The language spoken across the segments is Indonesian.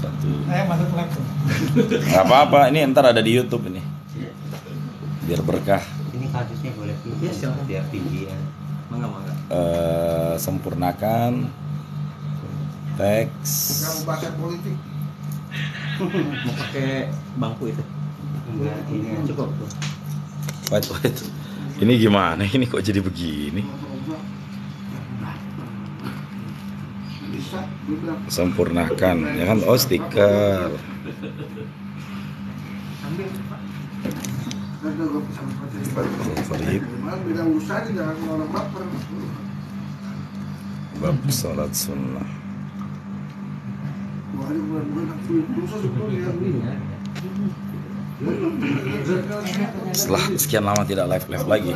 Satu. Masuk langsung. Nggak apa-apa, ini ntar ada di YouTube ini. Biar berkah. Ini kasusnya boleh tinggi, biar tinggi ya. Mangga. Sempurnakan teks. Kamu bahasa politik. Mau pakai bangku itu. Enggak, ini Cukup tuh. Wait. Ini gimana? Ini kok jadi begini? Bisa, bilang. Sempurnakan, ya kan? Oh, stiker. Ambil, Pak. Ada gue pesan Favorit. beda usaha jangan orang baper. Bab salat sunnah. Wah, ini bulan-bulan aku dosa sebelumnya. Setelah sekian lama tidak live lagi.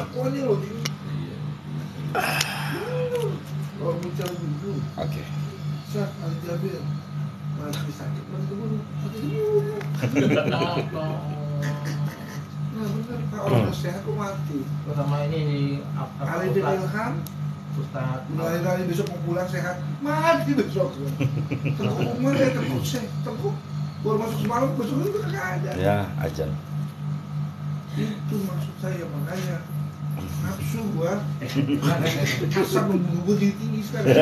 Oke. Masih sakit nah bener, kalau udah sehat aku mati. Pertama ini Kali dia Ilham, Ustaz. mulai dari besok mau pulang sehat, mati besok. Tengkuk umur ya, tengkuk. Baru masuk semalam, besok itu kagak ada. Ya, ajan. Itu maksud saya, makanya nafsu gua asam membunuh gua jadi tinggi sekarang.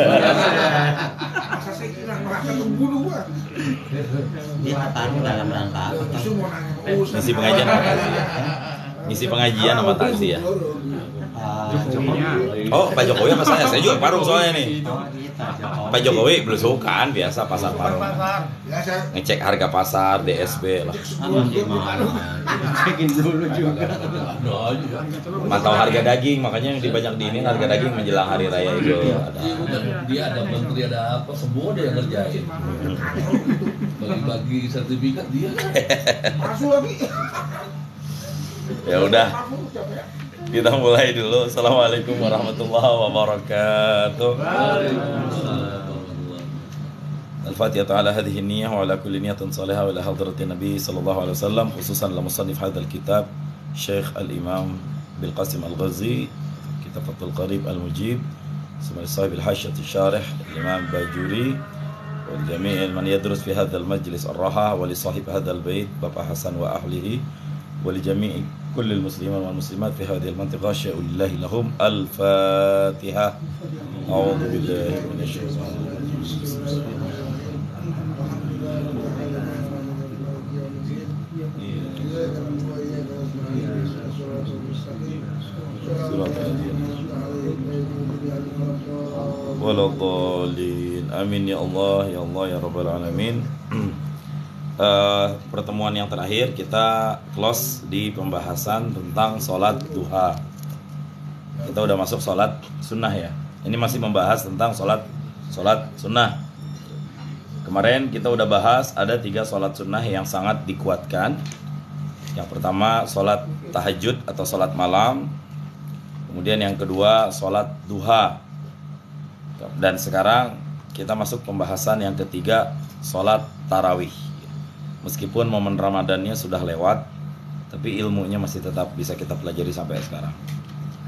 Masa saya kira merasa membunuh gua. Dia tertaruh dalam rangka apa? Justru mau nanya mau urusan Ngisi pengajian apa? Ngisi pengajian sama takziah. Oh, Pak Jokowi sama saya juga parung soalnya nih. Pak Jokowi belusukan biasa pasar parung. Ya, saya Ngecek harga pasar DSB lah. Cekin dulu juga. Mantau harga daging, makanya yang dibajak di ini harga daging menjelang hari raya itu ada. Dia ada menteri ada apa semua dia yang ngerjain. Bagi-bagi sertifikat dia kan. masuk lagi. Ya udah, kita mulai dulu. Assalamualaikum warahmatullahi wabarakatuh. الفاتحة على هذه النية وعلى كل نية صالحة وإلى حضرة النبي صلى الله عليه وسلم خصوصا لمصنف هذا الكتاب شيخ الإمام بالقاسم الغزي كتاب القريب المجيب ثم صاحب الحاشية الشارح الإمام باجوري والجميع من يدرس في هذا المجلس الراحة ولصاحب هذا البيت بابا حسن وأهله ولجميع كل المسلمين والمسلمات في هذه المنطقة شاء الله لهم الفاتحة أعوذ بالله من الشيطان الرجيم Waladhalin. Amin ya Allah ya Rabbal Alamin. Pertemuan yang terakhir kita close di pembahasan tentang sholat duha. Kita udah masuk sholat sunnah ya. Ini masih membahas tentang sholat sunnah. Kemarin kita udah bahas ada 3 sholat sunnah yang sangat dikuatkan. Yang pertama sholat tahajud atau sholat malam. Kemudian yang kedua sholat duha. Dan sekarang kita masuk pembahasan yang ketiga, sholat tarawih. Meskipun momen Ramadannya sudah lewat, tapi ilmunya masih tetap bisa kita pelajari sampai sekarang.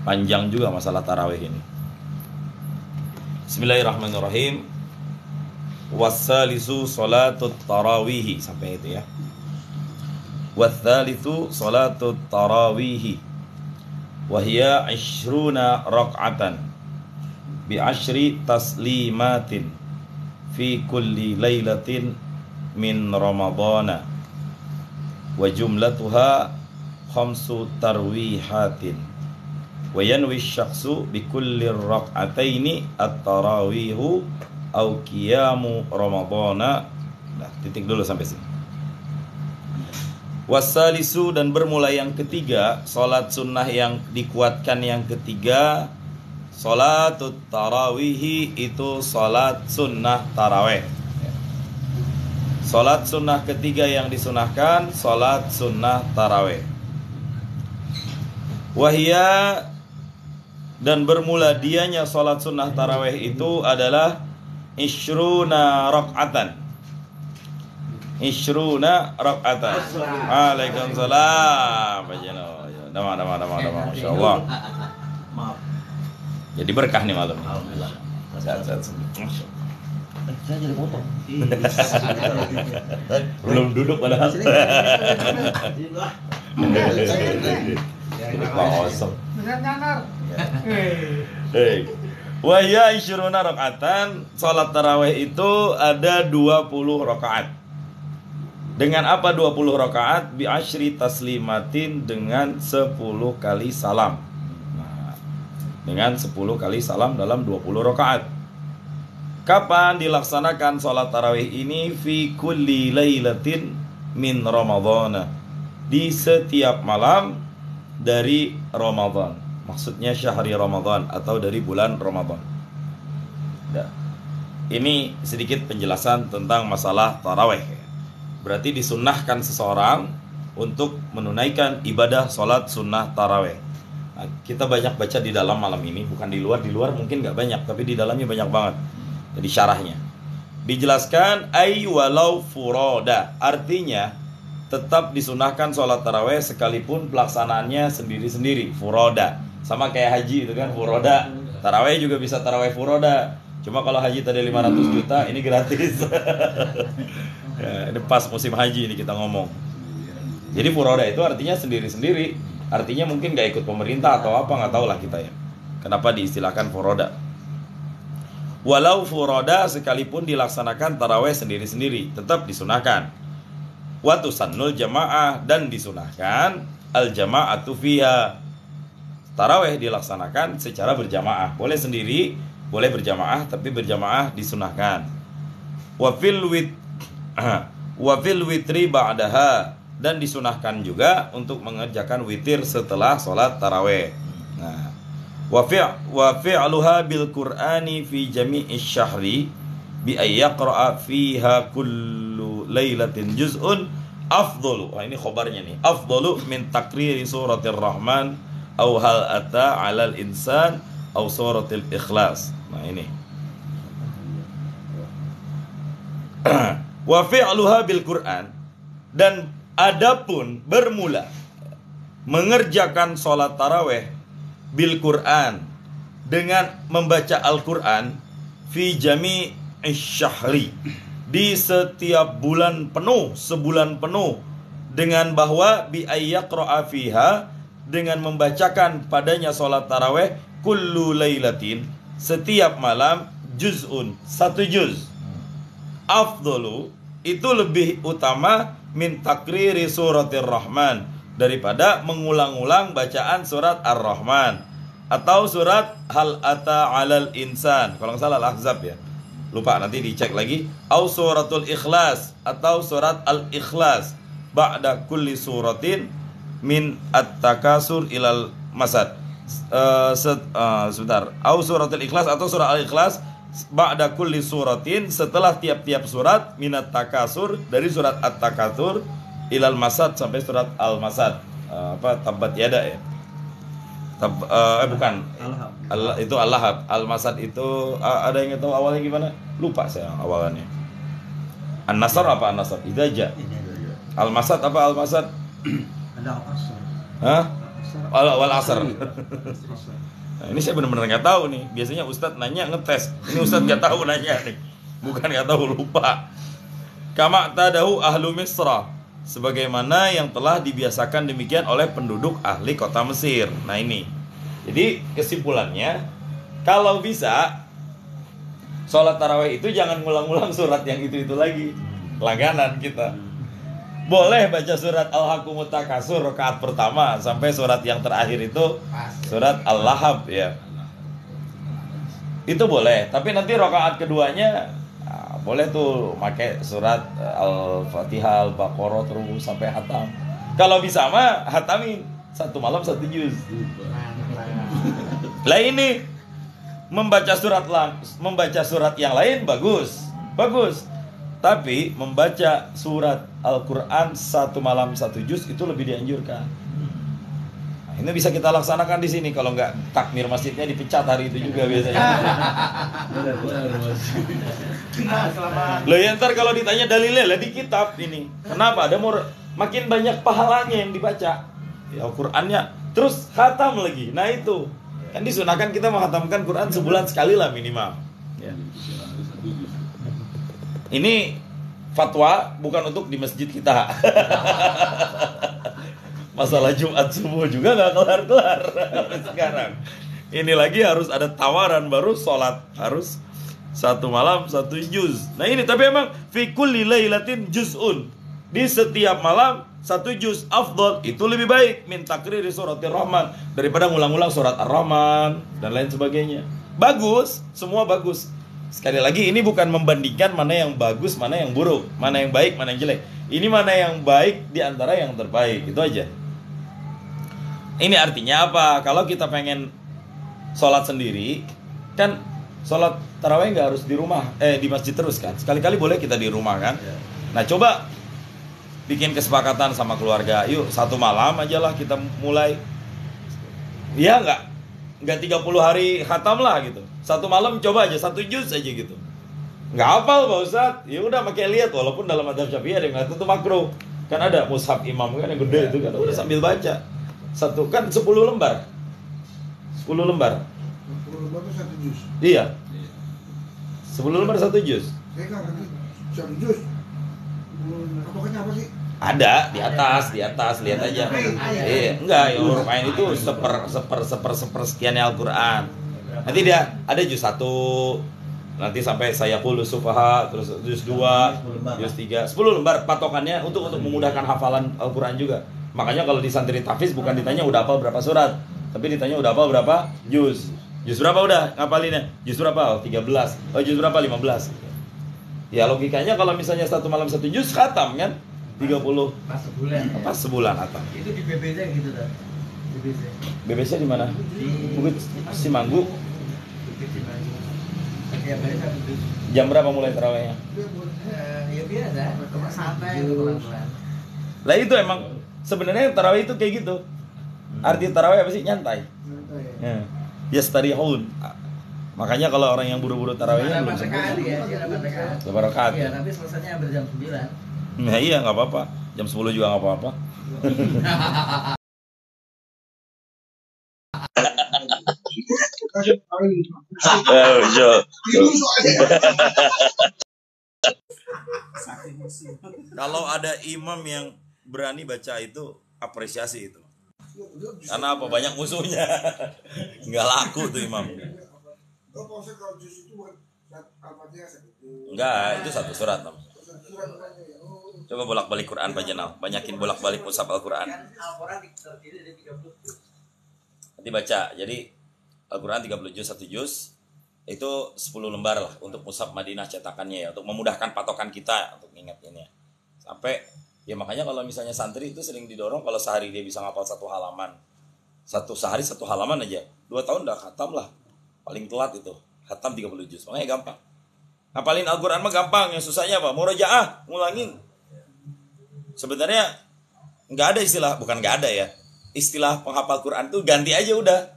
Panjang juga masalah tarawih ini. Bismillahirrahmanirrahim. Wassalisu sholatut tarawihi. Sampai itu ya. Wassalisu sholatut tarawihi. Wahia 20 rak'atan bi 10 taslimatin fi kulli lailatin min ramadana wa jumlatuha 5 tarwihatin wa yanwi syakhsu bi kulli rak'ataini at-tarawihu aw qiyamu ramadana. Nah, titik dulu sampai sini. Wassalisu, dan bermulai yang ketiga, sholat sunnah yang dikuatkan yang ketiga, sholatut tarawihi, itu sholat sunnah taraweh. Sholat sunnah ketiga yang disunahkan, sholat sunnah taraweh. Wahia, dan bermula dianya sholat sunnah taraweh itu adalah isyruna rak'atan. Isyruna rak'atan. Waalaikumsalam. Dama. Masya Allah. Maaf. Jadi berkah nih malam. Alhamdulillah. Sehat. Saya jadi potong. Belum duduk padahal. Kosong. Hei. Wa ya isyruna rakaatan, salat tarawih itu ada 20 rakaat. Dengan apa 20 rakaat? Bi asyri taslimatin, dengan 10 kali salam. Nah, dengan 10 kali salam dalam 20 rakaat. Kapan dilaksanakan salat tarawih ini? Fi kulli lailatin min Ramadhan. Di setiap malam dari Ramadan. Maksudnya syahri Ramadan atau dari bulan Ramadan. Ini sedikit penjelasan tentang masalah tarawih. Berarti disunnahkan seseorang untuk menunaikan ibadah sholat sunnah tarawih. Nah, kita banyak baca di dalam malam ini, bukan di luar. Di luar mungkin gak banyak, tapi di dalamnya banyak banget. Jadi syarahnya dijelaskan ay walau furoda, artinya tetap disunahkan sholat tarawih sekalipun pelaksanaannya sendiri-sendiri. Furoda sama kayak haji itu kan, furoda. Tarawih juga bisa tarawih furoda. Cuma kalau haji tadi 500 juta, ini gratis. Ya, ini pas musim haji ini kita ngomong. Jadi furoda itu artinya sendiri-sendiri. Artinya mungkin gak ikut pemerintah atau apa, gak tahu lah kita ya kenapa diistilahkan furoda. Walau furoda, sekalipun dilaksanakan tarawih sendiri-sendiri, tetap disunahkan. Wa tusannul jamaah, dan disunahkan al jama'atu fiha. Tarawih dilaksanakan secara berjamaah. Boleh sendiri, boleh berjamaah, tapi berjamaah disunahkan. Wa fil witri ba'daha, dan disunahkan juga untuk mengerjakan witir setelah sholat tarawih. Nah, wa fi'luha bil Qur'ani fi jami'is syahri bi ay yaqra'a fiha kullu lailatin juz'un afdalu. Wah, ini khobarnya nih. Afdalu min takriri suratir Rahman aw hal ata 'alal insan aw suratil Ikhlas. Nah, ini. Wa fi'luha bil Qur'an, dan adapun bermula mengerjakan sholat tarawih bil Qur'an, dengan membaca Al-Qur'an, fi jami'is syahri, di setiap bulan penuh, sebulan penuh, dengan bahwa bi ayyaqra'a fiha, dengan membacakan padanya sholat tarawih, kullu lailatin, setiap malam, juz'un, 1 juz. Afdalu, itu lebih utama min takriri suratir Rahman, daripada mengulang-ulang bacaan surat Ar-Rahman atau surat Hal Ata 'alal Insan. Kalau nggak salah Al-Ahzab ya. Lupa, nanti dicek lagi. Au suratul Ikhlas, atau surat Al-Ikhlas. Ba'da kulli suratin min at-takasur ilal masad. Sebentar. Au suratul Ikhlas atau surat Al-Ikhlas ba'da kulli suratin, setelah tiap-tiap surat, minat takasur, dari surat at-takasur ilal masad sampai surat al-masad. Tabbat yada ya. Bukan. Itu al-lahab. Al-masad itu ada yang tahu awalnya gimana? Lupa saya awalannya. An-Nasr apa An-Nasr? Idaja. Al-masad apa al-masad? Ada al-asr. Hah? Wal-asr. Nah, ini saya benar-benar nggak tahu nih. Biasanya Ustadz nanya ngetes. Ini Ustadz nggak tahu nanya nih. Bukan nggak tahu, lupa. Kama tadahu ahlu Misra, sebagaimana yang telah dibiasakan demikian oleh penduduk ahli kota Mesir. Nah ini. Jadi kesimpulannya, kalau bisa sholat tarawih itu jangan ngulang-ngulang surat yang itu lagi. Langganan kita. Boleh baca surat Al-Hakumut Takasur rakaat pertama sampai surat yang terakhir itu surat Al-Lahab ya. Itu boleh, tapi nanti rakaat keduanya boleh tuh pakai surat Al-Fatihah, Al-Baqarah terus sampai hatam. Kalau bisa mah hatamin 1 malam 1 juz. Lah ini membaca surat yang lain bagus. Tapi membaca surat Al-Quran 1 malam 1 juz itu lebih dianjurkan. Nah, ini bisa kita laksanakan di sini. Kalau nggak, takmir masjidnya dipecat hari itu juga biasanya. Loh ya, ntar kalau ditanya dalilnya lah di kitab ini. Kenapa? Ada makin banyak pahalanya yang dibaca. Ya, Al-Qurannya terus khatam lagi. Nah itu kan disunahkan kita menghatamkan Quran sebulan sekali lah minimal. Ya. Ini fatwa bukan untuk di masjid kita. Masalah Jumat subuh juga nggak kelar-kelar sampai sekarang. Ini lagi harus ada tawaran baru sholat, harus 1 malam 1 juz. Nah ini tapi emang fi kulli lailatin juz'un. Di setiap malam 1 juz afdal, itu lebih baik min takriri suratir Rahman daripada ngulang-ulang surat Ar-Rahman dan lain sebagainya. Bagus, semua bagus. Sekali lagi ini bukan membandingkan mana yang bagus, mana yang buruk, mana yang baik, mana yang jelek. Ini mana yang baik di antara yang terbaik, itu aja. Ini artinya apa? Kalau kita pengen sholat sendiri, kan sholat tarawih nggak harus di rumah, di masjid terus kan. Sekali-kali boleh kita di rumah kan. Nah coba bikin kesepakatan sama keluarga, yuk 1 malam aja lah kita mulai. Ya nggak 30 hari khatam lah gitu. 1 malam coba aja 1 juz aja gitu. Nggak hafal Pak Ustadz, ya udah pakai lihat. Walaupun dalam madzhab Syafi'i ada yang ngatakan itu makruh. Kan ada mushaf imam kan yang gede itu kan, udah sambil baca. Satu kan 10 lembar. 10 lembar. 10 lembar itu 1 juz. Iya. 10 lembar 1 juz. Saya nggak ngerti 1 juz. Pokoknya apa sih? Ada di atas lihat aja. Iya, enggak, ya huruf ain itu sepersekiannya Al-Qur'an. Nanti dia ada juz 1, nanti sampai saya qulu sufaha, terus juz 2, juz 3, 10 lembar patokannya untuk memudahkan hafalan Al-Qur'an juga. Makanya kalau di santri tahfiz bukan ditanya udah hafal berapa surat, tapi ditanya udah hafal berapa juz. Juz berapa udah ngapalinnya? Juz berapa? Oh, 13. Oh, juz berapa? 15. Ya logikanya kalau misalnya 1 malam 1 juz khatam kan? 30 Pas sebulan. pas sebulan atau Itu di BBC gitu dah. BBC. BBC di mana? Di Bukit Simanggu. BBC lagi. Tiap hari 1 juz. Jam berapa mulai tarawihnya? Ya biasa, cuma santai pelan-pelan. Lah itu emang sebenarnya tarawih itu kayak gitu. Arti tarawih apa sih? Nyantai. Ya. Yastarihun. Makanya kalau orang yang buru-buru tarawihnya belum sempurna. Ya, dia dapat rakaat. Berapa rakaat? Iya, tapi selesainya hampir jam 9. Nah iya nggak apa-apa. Jam 10 juga nggak apa-apa. Kalau ada imam yang berani baca itu, apresiasi itu. Karena apa? Banyak musuhnya. Nggak laku tuh imam. Kalau juz itu bukan Al-Fatihah segitu. Enggak, itu 1 surat. Nam. Surat makanya ya. Coba bolak-balik Quran Pak Jenal. Banyakin bolak-balik mushaf Al-Quran. Al-Quran terdiri dari 30 juz. Nanti baca. Jadi Al-Quran 30 juz 1 juz. Itu 10 lembar lah untuk mushaf Madinah cetakannya ya. Untuk memudahkan patokan kita untuk ingat ini ya. Sampai ya makanya kalau misalnya santri itu sering didorong kalau sehari dia bisa ngapal 1 halaman. Sehari 1 halaman aja. 2 tahun udah khatam lah. Paling telat itu. Khatam 30 juz. Makanya gampang. Ngapalin Al-Quran mah gampang. Yang susahnya apa? Murojaah. Ngulangin. Sebenarnya nggak ada istilah, bukan nggak ada ya. Istilah penghafal Quran tuh ganti aja udah.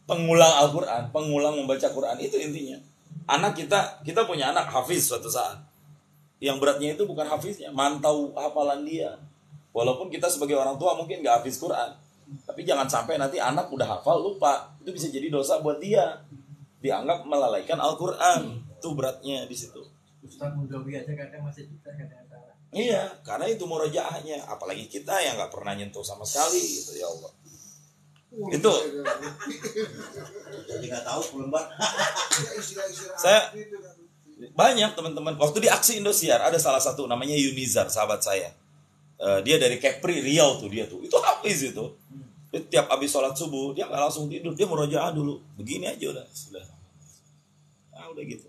Pengulang Al-Quran. Pengulang membaca Quran. Itu intinya. Anak kita punya anak hafiz suatu saat. Yang beratnya itu bukan hafiznya. Mantau hafalan dia. Walaupun kita sebagai orang tua mungkin nggak hafiz Quran. Tapi jangan sampai nanti anak udah hafal lupa. Itu bisa jadi dosa buat dia. Dianggap melalaikan Al-Quran. Itu beratnya di situ. Ustaz Mudawi aja kadang masih bisa kadang salah. Iya, karena itu murojaahnya. Apalagi kita yang nggak pernah nyentuh sama sekali gitu ya Allah. Itu Jadi nggak tahu lembar. saya banyak teman-teman. Waktu di aksi Indosiar ada salah satu namanya Yunizar, sahabat saya. Dia dari Kepri Riau tuh dia tuh. Itu hafiz itu. Dia tiap habis sholat subuh dia nggak langsung tidur, dia murojaah dulu. Begini aja udah. Nah, udah gitu.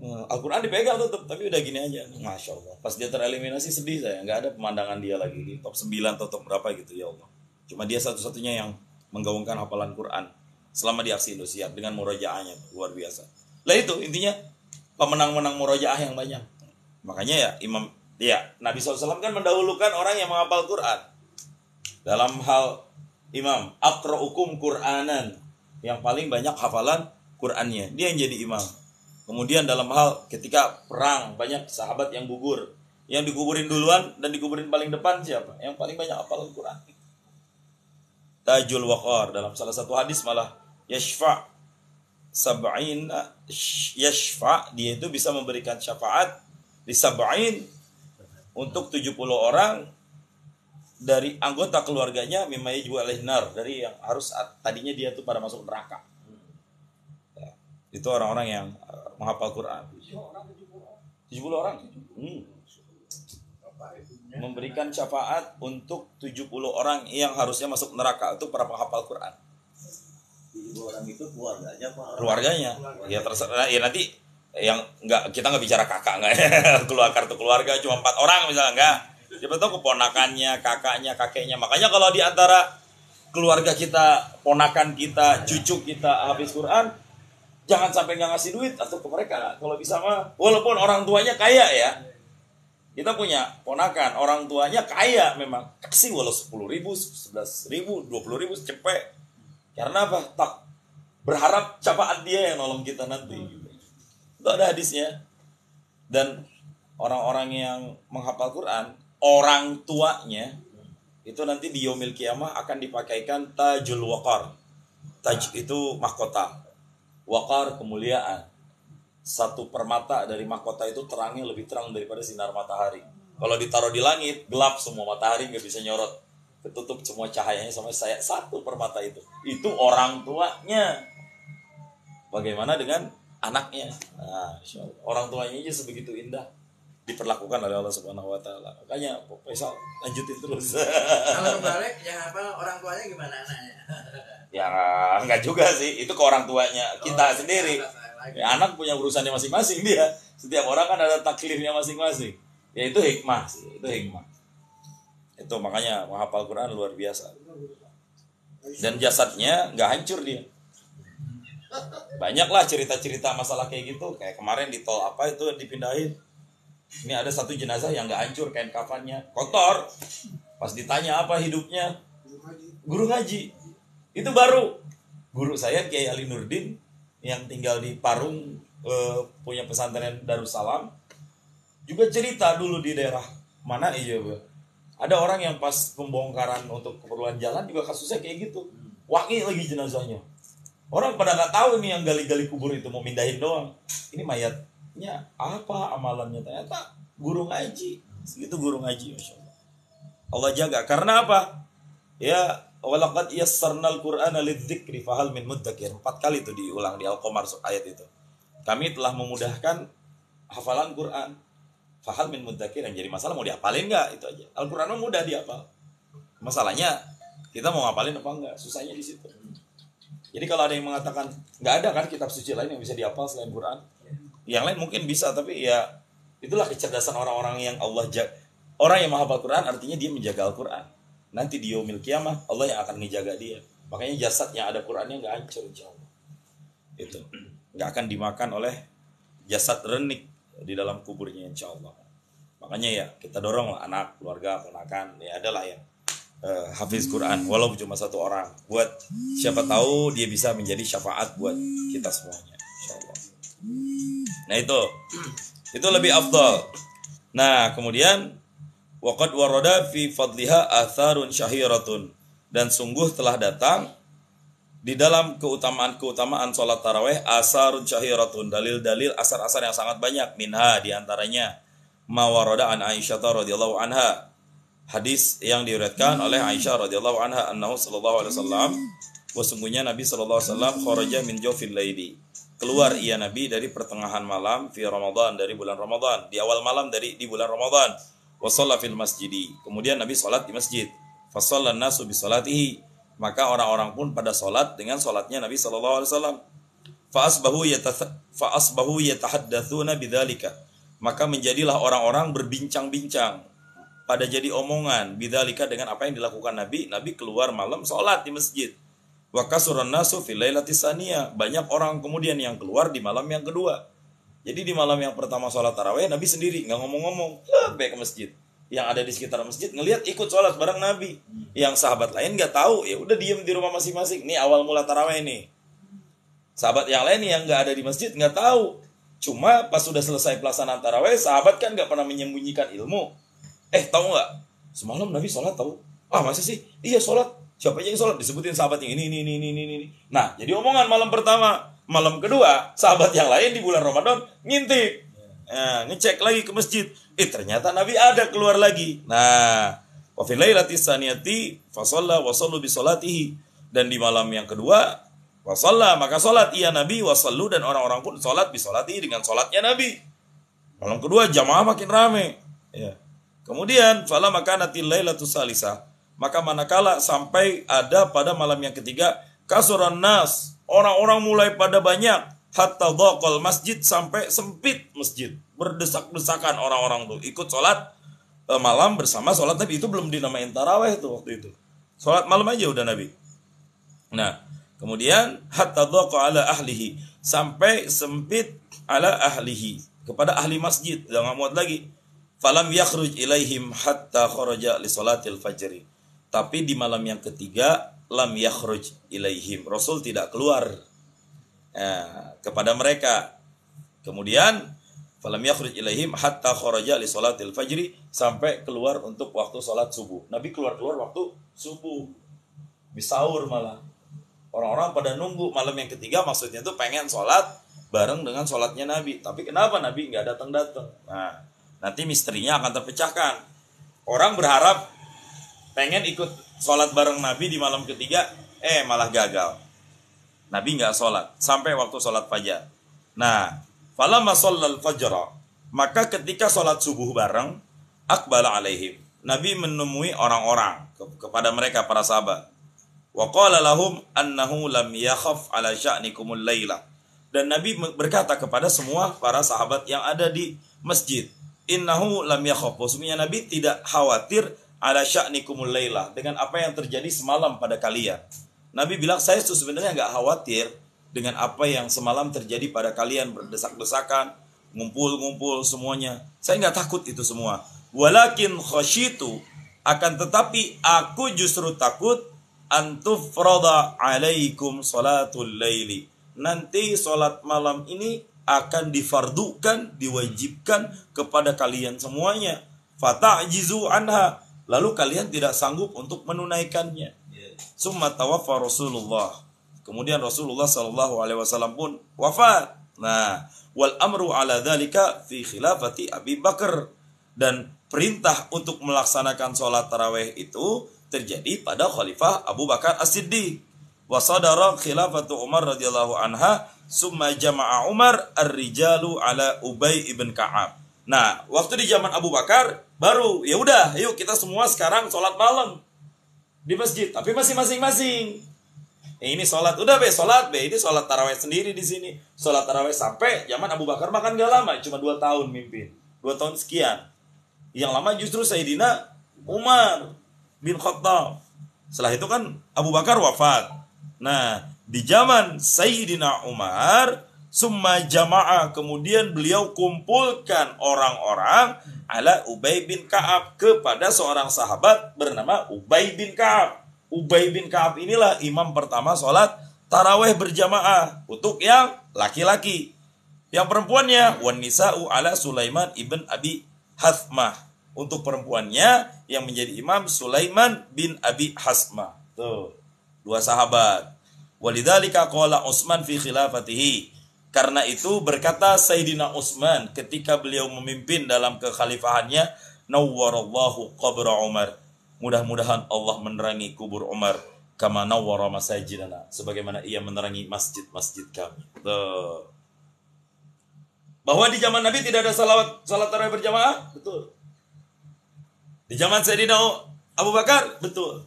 Al-Quran dipegang tetap, tapi udah gini aja. Masya Allah. Pas dia tereliminasi sedih saya. Nggak ada pemandangan dia lagi di top 9 atau top berapa gitu ya Allah. Cuma dia satu-satunya yang menggaungkan hafalan Quran selama di aksi Indosiar dengan murojaahnya luar biasa. Lah itu intinya pemenang-menang murojaah yang banyak. Makanya ya Nabi SAW kan mendahulukan orang yang menghafal Quran. Dalam hal imam, aqra'ukum Qur'anan, yang paling banyak hafalan Qur'annya, dia yang jadi imam. Kemudian dalam hal ketika perang banyak sahabat yang gugur, yang dikuburin duluan dan dikuburin paling depan siapa? Yang paling banyak hafalan Quran. Tajul Waqar dalam salah satu hadis malah yashfa' sab'in yashfa, dia itu bisa memberikan syafaat di sab'in untuk 70 orang dari anggota keluarganya mimma yajibu alaihi nar, dari yang harus tadinya dia tuh pada masuk neraka. Ya, itu orang-orang yang menghafal Quran. 70 orang. Memberikan syafaat untuk 70 orang yang harusnya masuk neraka, itu para penghafal Quran. 70 orang itu keluarganya apa? Keluarganya. Ya terserah, ya nanti yang kita nggak bicara kakak nggak ya. Keluar kartu keluarga cuma 4 orang misalnya, enggak. Siapa tahu keponakannya, kakaknya, kakeknya. Makanya kalau di antara keluarga kita, ponakan kita, cucu kita habis Quran, jangan sampai nggak ngasih duit atau ke mereka. Kalau bisa mah, walaupun orang tuanya kaya ya. Kita punya ponakan, orang tuanya kaya memang, kasih walau 10.000, 11.000, 20.000 cepet. Karena apa? Tak berharap syafaat dia yang nolong kita nanti. Itu ada hadisnya. Dan orang-orang yang menghafal Quran, orang tuanya itu nanti di yaumil kiamah akan dipakaikan tajul waqar. Taj itu mahkota. Waqar kemuliaan. Satu permata dari mahkota itu terangnya lebih terang daripada sinar matahari. Kalau ditaruh di langit, gelap semua, matahari nggak bisa nyorot. Ketutup semua cahayanya sama saya. Satu permata itu. Itu orang tuanya. Bagaimana dengan anaknya? Nah, orang tuanya aja sebegitu indah diperlakukan oleh Allah Subhanahu wa taala. Makanya Faisal lanjutin terus. Kalau kebalik yang apa orang tuanya gimana anaknya? Ya enggak juga sih, itu ke orang tuanya kita sendiri. Ya, anak punya urusannya masing-masing dia. Setiap orang kan ada taklifnya masing-masing. Ya itu hikmah sih, itu hikmah. Itu makanya menghafal Quran luar biasa. Dan jasadnya nggak hancur dia. Banyaklah cerita-cerita masalah kayak gitu. Kayak kemarin di tol apa itu dipindahin. Ini ada satu jenazah yang nggak hancur, kain kafannya kotor. Pas ditanya apa hidupnya, guru ngaji. Itu baru guru saya Kiai Ali Nurdin yang tinggal di Parung, punya pesantren Darussalam, juga cerita dulu di daerah mana ada orang yang pas pembongkaran untuk keperluan jalan juga kasusnya kayak gitu, wangi lagi jenazahnya. Orang pada nggak tahu nih yang gali-gali kubur itu mau mindahin doang. Ini mayatnya apa amalannya, ternyata guru ngaji. Segitu guru ngaji, masya Allah. Allah jaga karena apa? Ya, walaqad yassarnal Qur'ana lidzikri fahal min muddakir. 4 kali itu diulang di Al-Qamar ayat itu. Kami telah memudahkan hafalan Quran. Fahal min muddakir, yang jadi masalah mau dihafalin enggak, itu aja. Al-Qur'an mudah dihafal. Masalahnya kita mau ngapalin apa enggak? Susahnya di situ. Jadi kalau ada yang mengatakan enggak ada kan kitab suci lain yang bisa dihafal selain Quran. Yang lain mungkin bisa, tapi ya itulah kecerdasan orang-orang yang Allah jaga. Orang yang menghafal Quran artinya dia menjaga Al-Quran. Nanti di yaumil kiamah Allah yang akan menjaga dia. Makanya jasad yang ada Qurannya nggak hancur, insyaallah. Itu nggak akan dimakan oleh jasad renik di dalam kuburnya, insyaallah. Makanya ya kita dorong lah anak, keluarga, ponakan, ya adalah yang hafiz Quran, walau cuma 1 orang. Buat siapa tahu dia bisa menjadi syafaat buat kita semuanya, insyaallah. Nah itu lebih afdal. Nah kemudian waqad warada fi fadliha atharun syahiratun, dan sungguh telah datang di dalam keutamaan salat tarawih asarun syahiratun, dalil-dalil asar-asar yang sangat banyak. Minha diantaranya ma warada an Aisyah radhiyallahu anha, hadis yang diriwayatkan oleh Aisyah radhiyallahu anha annahu sallallahu alaihi wasallam, sesungguhnya Nabi sallallahu alaihi wasallam kharaja min jawfil laili, keluar ia Nabi dari pertengahan malam, fi Ramadan, dari bulan Ramadan, di awal malam di bulan Ramadan. Wa shalla fil masjidi, kemudian Nabi salat di masjid. Fa shallan nasu bi salatihi, maka orang-orang pun pada salat dengan salatnya Nabi sallallahu alaihi wasallam. Fa asbahu yatahaddatsuna bidzalika, maka menjadilah orang-orang berbincang-bincang, pada jadi omongan bidzalika dengan apa yang dilakukan Nabi. Nabi keluar malam salat di masjid. Wa kasuran nasu fil lailati tsaniyah, banyak orang kemudian yang keluar di malam yang kedua. Jadi di malam yang pertama sholat tarawih Nabi sendiri nggak ngomong-ngomong, sampai ke masjid. Yang ada di sekitar masjid ngelihat ikut sholat bareng Nabi. Yang sahabat lain nggak tahu, ya udah diem di rumah masing-masing. Ini awal mula tarawih nih. Sahabat yang lain yang nggak ada di masjid nggak tahu. Cuma pas sudah selesai pelaksanaan tarawih, sahabat kan nggak pernah menyembunyikan ilmu. Tahu nggak? Semalam Nabi sholat tahu? Masa sih? Iya sholat. Siapa yang sholat? Disebutin sahabat yang ini. Nah, jadi omongan malam pertama. Malam kedua, sahabat yang lain di bulan Ramadan ngintip. Ngecek lagi ke masjid. Ternyata Nabi ada keluar lagi. Nah, wa fil lailati tsaniyati fa shalla wa sallu bi salatihi. Dan di malam yang kedua, wa shalla, maka salat ia Nabi, wa sallu, dan orang-orang pun salat bi salatihi, dengan salatnya Nabi. Malam kedua jamaah makin rame. Ya. Kemudian fala makanatil lailatu salisa, maka manakala sampai ada pada malam yang ketiga, kasuran nas, orang-orang mulai pada banyak, hatta dhaqal masjid, sampai sempit masjid, berdesak-desakan orang-orang tuh ikut sholat malam bersama sholat Nabi. Itu belum dinamain taraweh tuh waktu itu, sholat malam aja udah Nabi. Nah, kemudian hatta dhaqa ala ahlihi, sampai sempit ala ahlihi, kepada ahli masjid, udah nggak muat lagi. Falam yakhruj ilaihim hatta kharaja li salatil fajri, tapi di malam yang ketiga lam yakhruj ilaihim, Rasul tidak keluar kepada mereka. Kemudian falam yakhruj ilaihim hatta kharaja li salatil fajri, sampai keluar untuk waktu salat subuh. Nabi keluar waktu subuh, bisaur malah. Orang-orang pada nunggu malam yang ketiga, maksudnya tuh pengen salat bareng dengan salatnya Nabi. Tapi kenapa Nabi nggak datang-datang? Nah, nanti misterinya akan terpecahkan. Orang berharap pengen ikut sholat bareng Nabi di malam ketiga, malah gagal. Nabi nggak sholat sampai waktu sholat fajar. Nah, falamma shallal fajra, maka ketika sholat subuh bareng, aqbala alaihim, Nabi menemui orang-orang, kepada mereka para sahabat. Wa qala lahum annahu lam yakhaf ala sya'nikumul laila, dan Nabi berkata kepada semua para sahabat yang ada di masjid, innahu lam yakhaf, maksudnya Nabi tidak khawatir ala sya'nikumul laila, dengan apa yang terjadi semalam pada kalian. Nabi bilang, saya sebenarnya nggak khawatir dengan apa yang semalam terjadi pada kalian, berdesak-desakan, ngumpul-ngumpul semuanya. Saya nggak takut itu semua. Walakin khasyitu, akan tetapi aku justru takut, antufrada alaikum salatul laili, nanti salat malam ini akan difardukan, diwajibkan kepada kalian semuanya. Fata'jizu anha, lalu kalian tidak sanggup untuk menunaikannya. Summa tawaffa Rasulullah, kemudian Rasulullah SAW pun wafat. Nah, wal amru ala dzalika fi khilafati Abi Bakar, dan perintah untuk melaksanakan sholat tarawih itu terjadi pada Khalifah Abu Bakar As-Siddiq. Wa sadara khilafatu Umar radhiyallahu anha, summa jama'a Umar ar-rijalu ala Ubay ibn Ka'ab. Nah, waktu di zaman Abu Bakar baru, ya udah, yuk kita semua sekarang sholat malam di masjid, tapi masih masing-masing. Ini sholat, udah sholat ini sholat tarawih sendiri di sini. Sholat tarawih sampai zaman Abu Bakar makan gak lama, cuma 2 tahun mimpin, 2 tahun sekian. Yang lama justru Sayyidina Umar bin Khattab. Setelah itu kan Abu Bakar wafat. Nah, di zaman Sayyidina Umar, summa jamaah, kemudian beliau kumpulkan orang-orang ala Ubay bin Ka'ab, kepada seorang sahabat bernama Ubay bin Ka'ab. Ubay bin Ka'ab inilah imam pertama sholat tarawih berjamaah untuk yang laki-laki. Yang perempuannya wan nisa'u ala Sulaiman ibn Abi Hasmah. Untuk perempuannya yang menjadi imam Sulaiman bin Abi Hasmah. Tuh, 2 sahabat. Walidzalika qala Utsman fi khilafatihi. Karena itu berkata Sayyidina Utsman ketika beliau memimpin dalam kekhalifahannya, nawwarallahu qabra Umar. Mudah-mudahan Allah menerangi kubur Umar kama nawwara masajidana, sebagaimana ia menerangi masjid-masjid kami. Tuh. Bahwa di zaman Nabi tidak ada salat tarawih berjamaah? Betul. Di zaman Sayyidina Abu Bakar? Betul.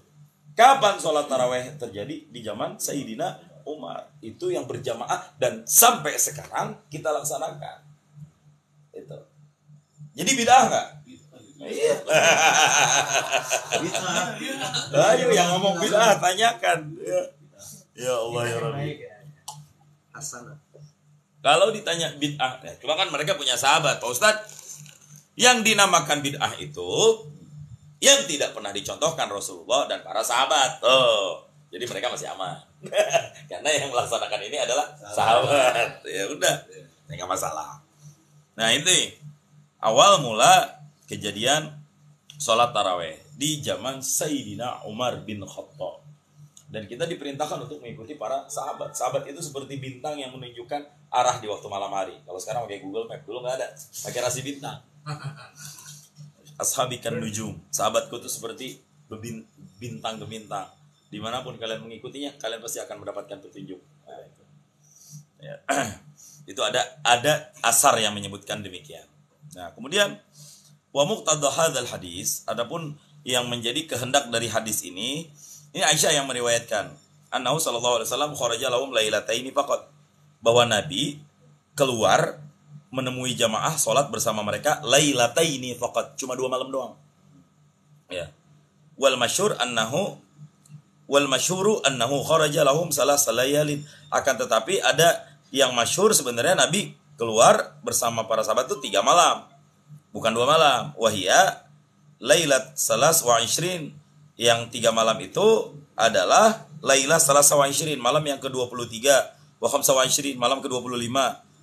Kapan sholat tarawih terjadi? Di zaman Sayyidina Umar. Itu yang berjamaah dan sampai sekarang kita laksanakan. Itu. Jadi bid'ah nggak? Iya. Ayo yang ngomong bid'ah tanyakan. Ya Allah ya Rabbi. Kalau ditanya bid'ah, cuma kan mereka punya sahabat, Pak Ustadz. Yang dinamakan bid'ah itu yang tidak pernah dicontohkan Rasulullah dan para sahabat. Jadi mereka masih aman. Karena yang melaksanakan ini adalah sahabat. Ya udah, enggak masalah. Nah, ini awal mula kejadian sholat tarawih di zaman Sayyidina Umar bin Khattab. Dan kita diperintahkan untuk mengikuti para sahabat. Sahabat itu seperti bintang yang menunjukkan arah di waktu malam hari. Kalau sekarang pakai Google Map, dulu nggak ada. Pakai rasi bintang. Ashabikan nujum. Sahabatku itu seperti bintang ke bintang. Dimanapun kalian mengikutinya, kalian pasti akan mendapatkan petunjuk. Nah, itu. Ya. Itu ada asar yang menyebutkan demikian. Nah, kemudian wa muqtada hadzal hadis, adapun yang menjadi kehendak dari hadis ini Aisyah yang meriwayatkan, annahu sallallahu alaihi wasallam kharaja lahum lailataini faqat, bahwa Nabi keluar menemui jamaah salat bersama mereka lailataini faqat, cuma 2 malam doang. Ya. Wal masyhuru annahu kharaja lahum salasa layalin, akan tetapi ada yang masyhur sebenarnya Nabi keluar bersama para sahabat itu 3 malam, bukan 2 malam. Wahia lailat salas wa ishrin, yang 3 malam itu adalah lailah salasa wa ishrin, malam yang ke-23, wa khamsa wa ishrin, malam ke-25,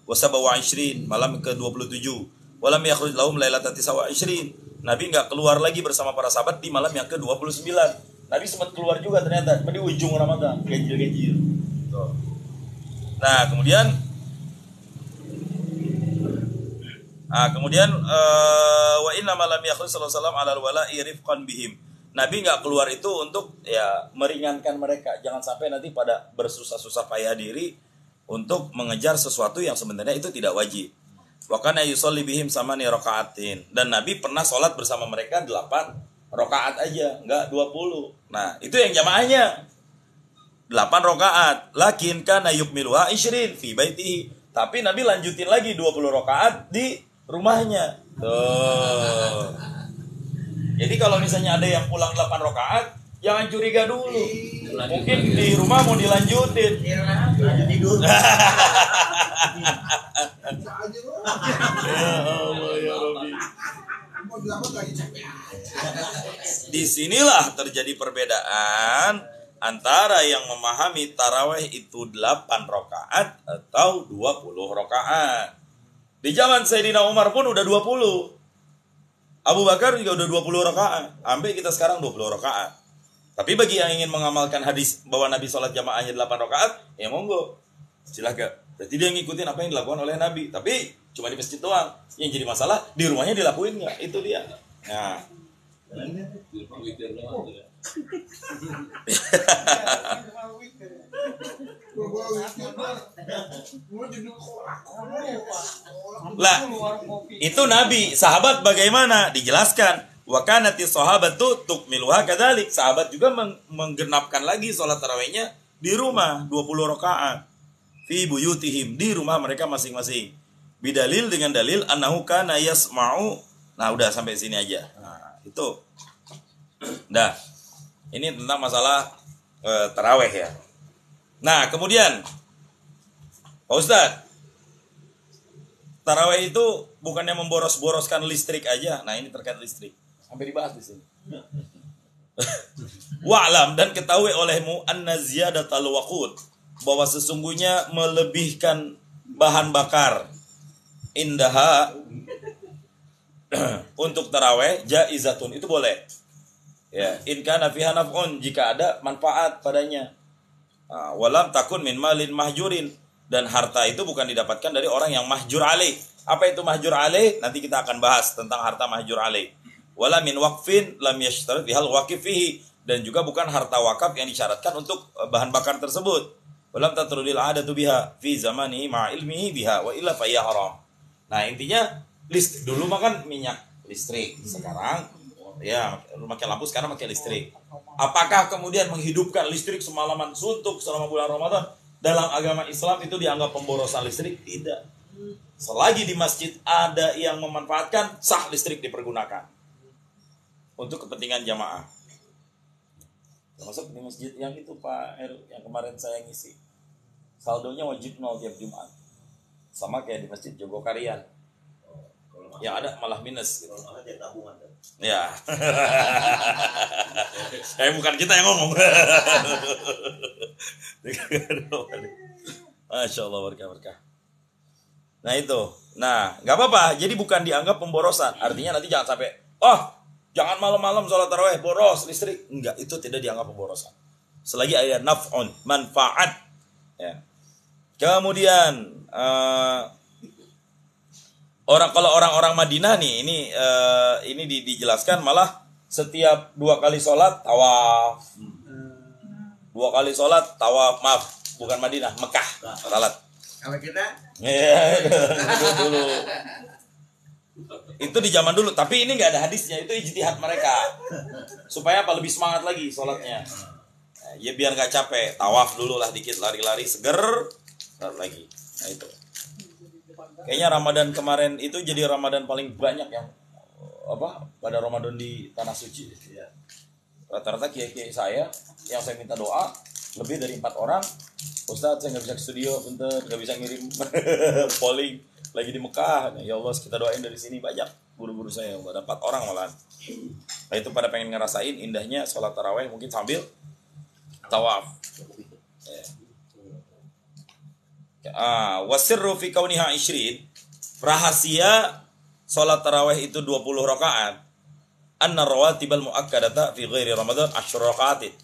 wa saba wa ishrin, malam ke-27, walam yakhruj lahum lailata tisa wa ishrin. Nabi enggak keluar lagi bersama para sahabat di malam yang ke-29. Nabi sempat keluar juga ternyata di ujung Ramadan, ganjil-ganjil. Nah, kemudian wa inna ma lam yakhruj sallallahu alaihi wasallam ala al-wala'i rifqan bihim. Nabi enggak keluar itu untuk ya meringankan mereka, jangan sampai nanti pada bersusah-susah payah diri untuk mengejar sesuatu yang sebenarnya itu tidak wajib. Wa kana yusalli bihim samani raka'atin, dan Nabi pernah sholat bersama mereka 8 rakaat aja, enggak 20. Nah, itu yang jamaahnya 8 rakaat. Lakin kana yukmiluha 20 fi baitihi, tapi Nabi lanjutin lagi 20 rakaat di rumahnya. Tuh. Jadi kalau misalnya ada yang pulang 8 rakaat, jangan curiga dulu. Mungkin di rumah mau dilanjutin. Lanjut tidur. Disinilah terjadi perbedaan antara yang memahami tarawih itu 8 rakaat atau 20 rakaat. Di zaman Sayyidina Umar pun udah 20. Abu Bakar juga udah 20 rakaat. Sampai kita sekarang 20 rakaat. Tapi bagi yang ingin mengamalkan hadis bahwa Nabi sholat jamaahnya 8 rakaat, ya monggo. Silakan. Berarti dia ngikutin apa yang dilakukan oleh Nabi. Tapi cuma di masjid doang. Yang jadi masalah, di rumahnya dilakuin nggak? Itu dia. Nah. Lah, itu Nabi. Sahabat bagaimana? Dijelaskan. Wa kanati sahabatu tukmiluha kadzalik. Sahabat juga menggenapkan lagi sholat tarawihnya di rumah 20 rakaat. Fi buyutihim, di rumah mereka masing-masing. Bidalil, dengan dalil annahu kana yasma'u. Nah, udah sampai sini aja. Nah, itu. Dah. Ini tentang masalah tarawih ya. Nah, kemudian Pak Ustadz, tarawih itu bukannya memboros-boroskan listrik aja. Nah, ini terkait listrik. Sampai dibahas di sini. Wa'lam, dan ketahui olehmu anna ziyadatal waqud, bahwa sesungguhnya melebihkan bahan bakar indaha untuk tarawih jaizatun, itu boleh. Ya, in kana fiha naf'un, jika ada manfaat padanya. Walam takun min malin mahjurin, dan harta itu bukan didapatkan dari orang yang mahjur alaih. Apa itu mahjur alaih? Nanti kita akan bahas tentang harta mahjur alaih. Wala min waqfin lam yashtarit bihal waqif fihi, dan juga bukan harta wakaf yang disyaratkan untuk bahan bakar tersebut. Walam tatrudil adatu biha fi zamanihi ma'a ilmihi biha wa illa fa hiya haram. Nah, intinya listrik dulu makan minyak listrik, sekarang ya pakai lampu, sekarang pakai listrik. Apakah kemudian menghidupkan listrik semalaman suntuk selama bulan Ramadan dalam agama Islam itu dianggap pemborosan listrik? Tidak. Selagi di masjid ada yang memanfaatkan, sah listrik dipergunakan untuk kepentingan jamaah. Termasuk di masjid yang itu Pak Heru, yang kemarin saya ngisi, saldonya wajib 0 tiap Jumat. Sama kayak di masjid Jogokarian, yang ada malah minus gitu. Ya. Bukan kita yang ngomong. Masya Allah, berkah-berkah. Nah itu. Nah, nggak apa-apa. Jadi bukan dianggap pemborosan. Artinya nanti jangan sampai, jangan malam-malam sholat tarawih boros listrik. Enggak, itu tidak dianggap pemborosan. selagi ada naf'un, manfaat. Ya. Kemudian orang-orang Madinah nih, ini dijelaskan malah setiap 2 kali sholat tawaf. 2 kali sholat tawaf, maaf, bukan Madinah, Mekah, salat. Kalau kita Iya, dulu. Itu di zaman dulu, tapi ini nggak ada hadisnya, itu ijtihad mereka. Supaya apa, lebih semangat lagi sholatnya. Ya biar nggak capek, tawaf dulu lah dikit, lari-lari, seger, sholat lagi. Nah itu. Kayaknya Ramadan kemarin itu jadi Ramadan paling banyak yang pada Ramadan di tanah suci. Rata-rata kiai-kiai saya yang saya minta doa lebih dari 4 orang. Ustadz, saya nggak bisa ke studio, bentar, nggak bisa ngirim polling, lagi di Mekah. Ya Allah, kita doain dari sini, banyak guru-guru saya, ada 4 orang malahan. Nah itu pada pengen ngerasain indahnya sholat taraweh mungkin sambil tawaf. Wasirru fi kauniha 20, rahasia sholat taraweh itu 20 rakaat. Anna rawatibal muakkadata fi ghairi Ramadan 10 rakaatin.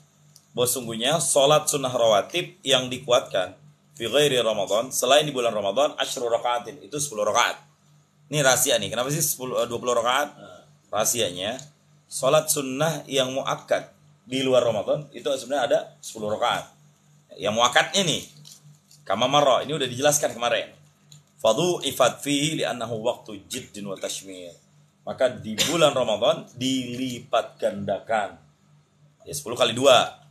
Bahwa sungguhnya sholat sunnah rawatib yang dikuatkan fi ghairi Ramadan, selain di bulan Ramadan, 10 rakaatin, itu 10 rakaat. Ini rahasia nih, kenapa sih 20 rakaat? Rahasianya, sholat sunnah yang muakkad di luar Ramadan itu sebenarnya ada 10 rakaat. Yang muakkadnya nih, kama marra, ini udah dijelaskan kemarin. Fadhu ifad fihi li'annahu waqtu jiddin wa tashmir. Maka di bulan Ramadan dilipat gandakan. Ya 10 kali 2.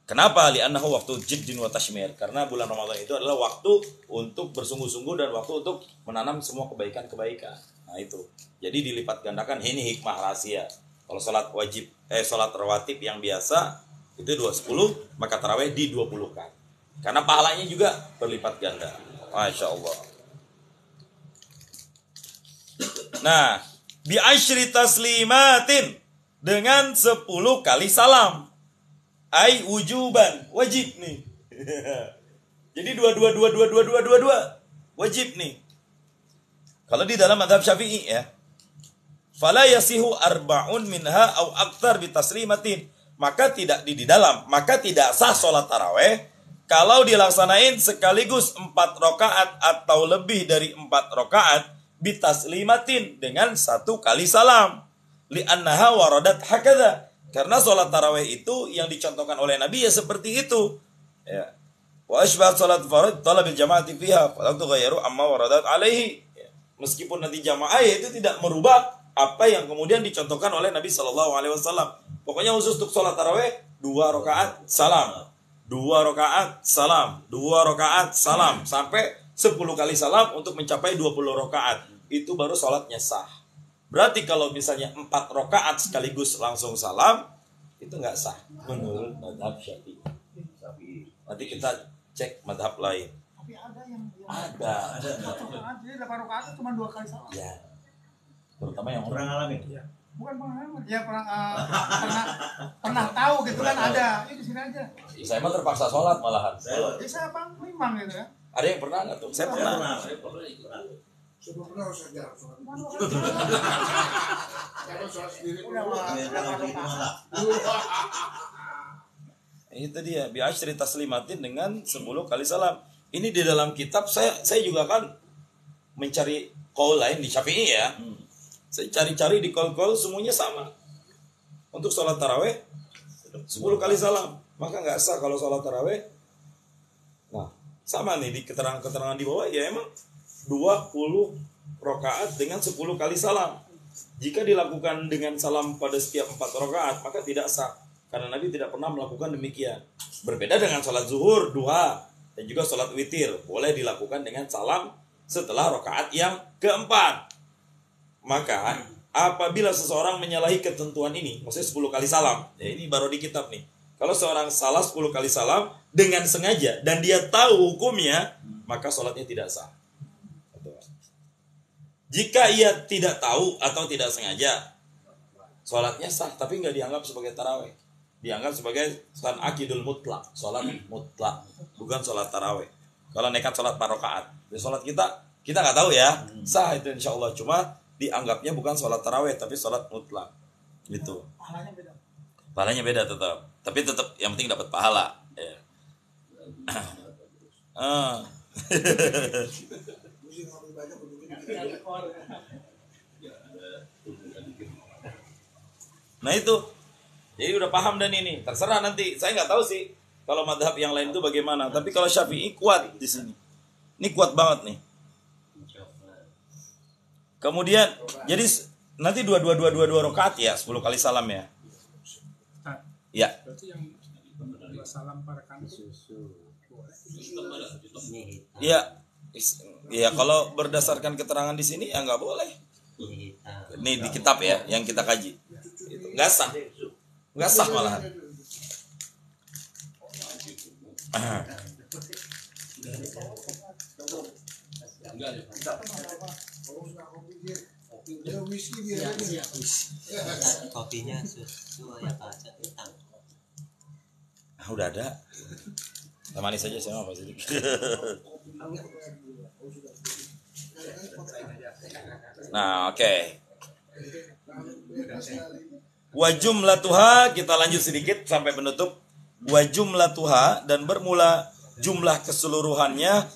Kenapa? Li'annahu waktu jiddin wa tashmir. Karena bulan Ramadan itu adalah waktu untuk bersungguh-sungguh dan waktu untuk menanam semua kebaikan-kebaikan. Nah itu. Jadi dilipat gandakan, ini hikmah rahasia. Kalau sholat wajib, sholat rawatib yang biasa itu 210, maka taraweh di 20 kan. Karena pahalanya juga berlipat ganda. Masya Allah. Nah, bi asyri taslimatin, dengan 10 kali salam. Ai wujuban, wajib nih. Jadi 22 wajib nih. Kalau di dalam mazhab Syafi'i ya, fala yasihu arba'un minha au aktsar bi taslimatin, maka tidak tidak sah salat tarawih kalau dilaksanain sekaligus 4 rakaat atau lebih dari 4 rakaat bi taslimatin, dengan 1 kali salam. Li annaha waradat hakadha. Karena sholat tarawih itu yang dicontohkan oleh Nabi ya seperti itu. Ya. Wa asbah sholat farad talabil jamaati fiha falam tughayyiru amma waradat alaihi. Ya. Meskipun nanti jamaah itu tidak merubah apa yang kemudian dicontohkan oleh Nabi sallallahu alaihi wasallam. Pokoknya khusus untuk sholat tarawih 2 rakaat salam. 2 rakaat salam, 2 rakaat salam sampai 10 kali salam untuk mencapai 20 rakaat. Itu baru sholatnya sah. Berarti kalau misalnya 4 rakaat sekaligus langsung salam, itu nggak sah menurut mazhab Syafi'i. Nanti kita cek mazhab lain. Tapi ada yang Ada. jadi 8 rakaat cuma 2 kali salam. Ya. Terutama yang Pernah ngalamin? Bukan pengalaman, ya pernah tahu gitu kan ada. Itu di sini aja. saya mah terpaksa sholat malahan. Jadi saya memang gitu ya. Ada yang pernah nggak tuh? Saya pernah. Sebelum pernah harus jarang sholat. Kalau sholat sendiri udah Itu dia, bi asyri taslimatin, dengan 10 kali salam. Ini di dalam kitab saya juga kan mencari qaul lain di Syafi'i ya. Saya cari-cari di qaul-qaul semuanya sama. Untuk sholat tarawih 10 kali salam, maka nggak sah kalau sholat tarawih. Nah, sama nih di keterangan-keterangan di bawah ya, emang 20 rakaat dengan 10 kali salam. Jika dilakukan dengan salam pada setiap 4 rakaat, maka tidak sah. Karena Nabi tidak pernah melakukan demikian. Berbeda dengan sholat zuhur, duha, dan juga sholat witir. Boleh dilakukan dengan salam setelah rakaat yang keempat. Maka apabila seseorang menyalahi ketentuan ini, maksudnya 10 kali salam, ya ini baru di kitab nih. Kalau seorang salah 10 kali salam dengan sengaja dan dia tahu hukumnya, maka sholatnya tidak sah. Jika ia tidak tahu atau tidak sengaja, sholatnya sah, tapi nggak dianggap sebagai taraweh. Dianggap sebagai sholat akidul mutlak, sholat mutlak, bukan sholat taraweh. Kalau nekat sholat 4 rakaat, di sholat kita nggak tahu ya, sah itu insya Allah. Cuma dianggapnya bukan sholat taraweh, tapi sholat mutlak. Gitu. Pahalanya beda. Pahalanya beda tetap. Tapi tetap yang penting dapat pahala. Ya. Nah itu, jadi udah paham dan ini terserah nanti. Saya nggak tahu sih kalau madhab yang lain itu bagaimana. Tapi kalau Syafi'i kuat di sini. Ini kuat banget nih. Kemudian jadi nanti dua rakaat ya, 10 kali salam ya. Ya. Berarti yang salam para kantor. Iya. Ya kalau berdasarkan keterangan di sini ya nggak boleh. Ini di kitab ya yang kita kaji. Nggak sah. Nggak sah malahan. Kopinya susu ya kaca hitam. Udah ada. Temani saja saya apa sedikit. Nah, oke. Wa jumlatuha, kita lanjut sedikit sampai penutup. Wa jumlatuha, dan bermula jumlah keseluruhannya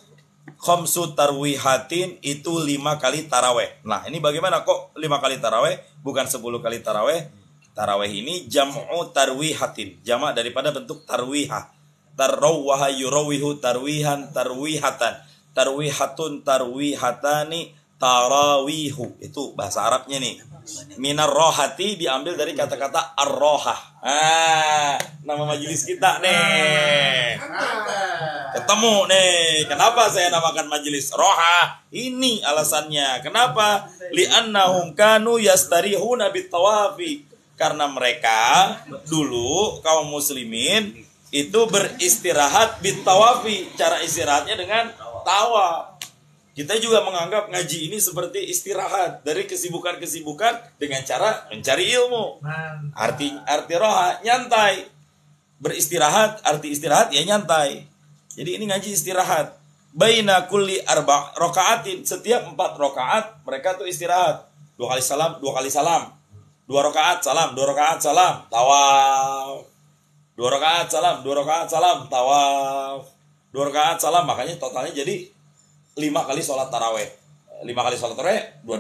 khamsu tarwihatin, itu 5 kali taraweh. Nah, ini bagaimana kok 5 kali taraweh bukan 10 kali taraweh? Taraweh ini jam'u tarwihatin, jamak daripada bentuk tarwihah. Tarrawwaha yurawihu tarwihan tarwihatan. Tarwihatun tarwihatani tarawihu. Itu bahasa Arabnya nih. Minar rohati diambil dari kata-kata ar-rohah. Nama majelis kita nih. Ketemu nih. Kenapa saya namakan majelis rohah? Ini alasannya. Kenapa? Li'annahum kanu yastarihuna bitawafi. Karena mereka dulu kaum muslimin itu beristirahat bitawafi. Cara istirahatnya dengan tawaf. Kita juga menganggap ngaji ini seperti istirahat dari kesibukan-kesibukan dengan cara mencari ilmu. Arti roha nyantai. Beristirahat, arti istirahat ya nyantai. Jadi ini ngaji istirahat. Baina kulli arba' rakaatin, setiap 4 rakaat mereka tuh istirahat. 2 kali salam, 2 kali salam. 2 rakaat salam, 2 rakaat salam, tawaf. 2 rakaat salam, 2 rakaat salam, tawaf. 2 rakaat salam, makanya totalnya jadi 5 kali sholat taraweh. 5 kali sholat taraweh, 2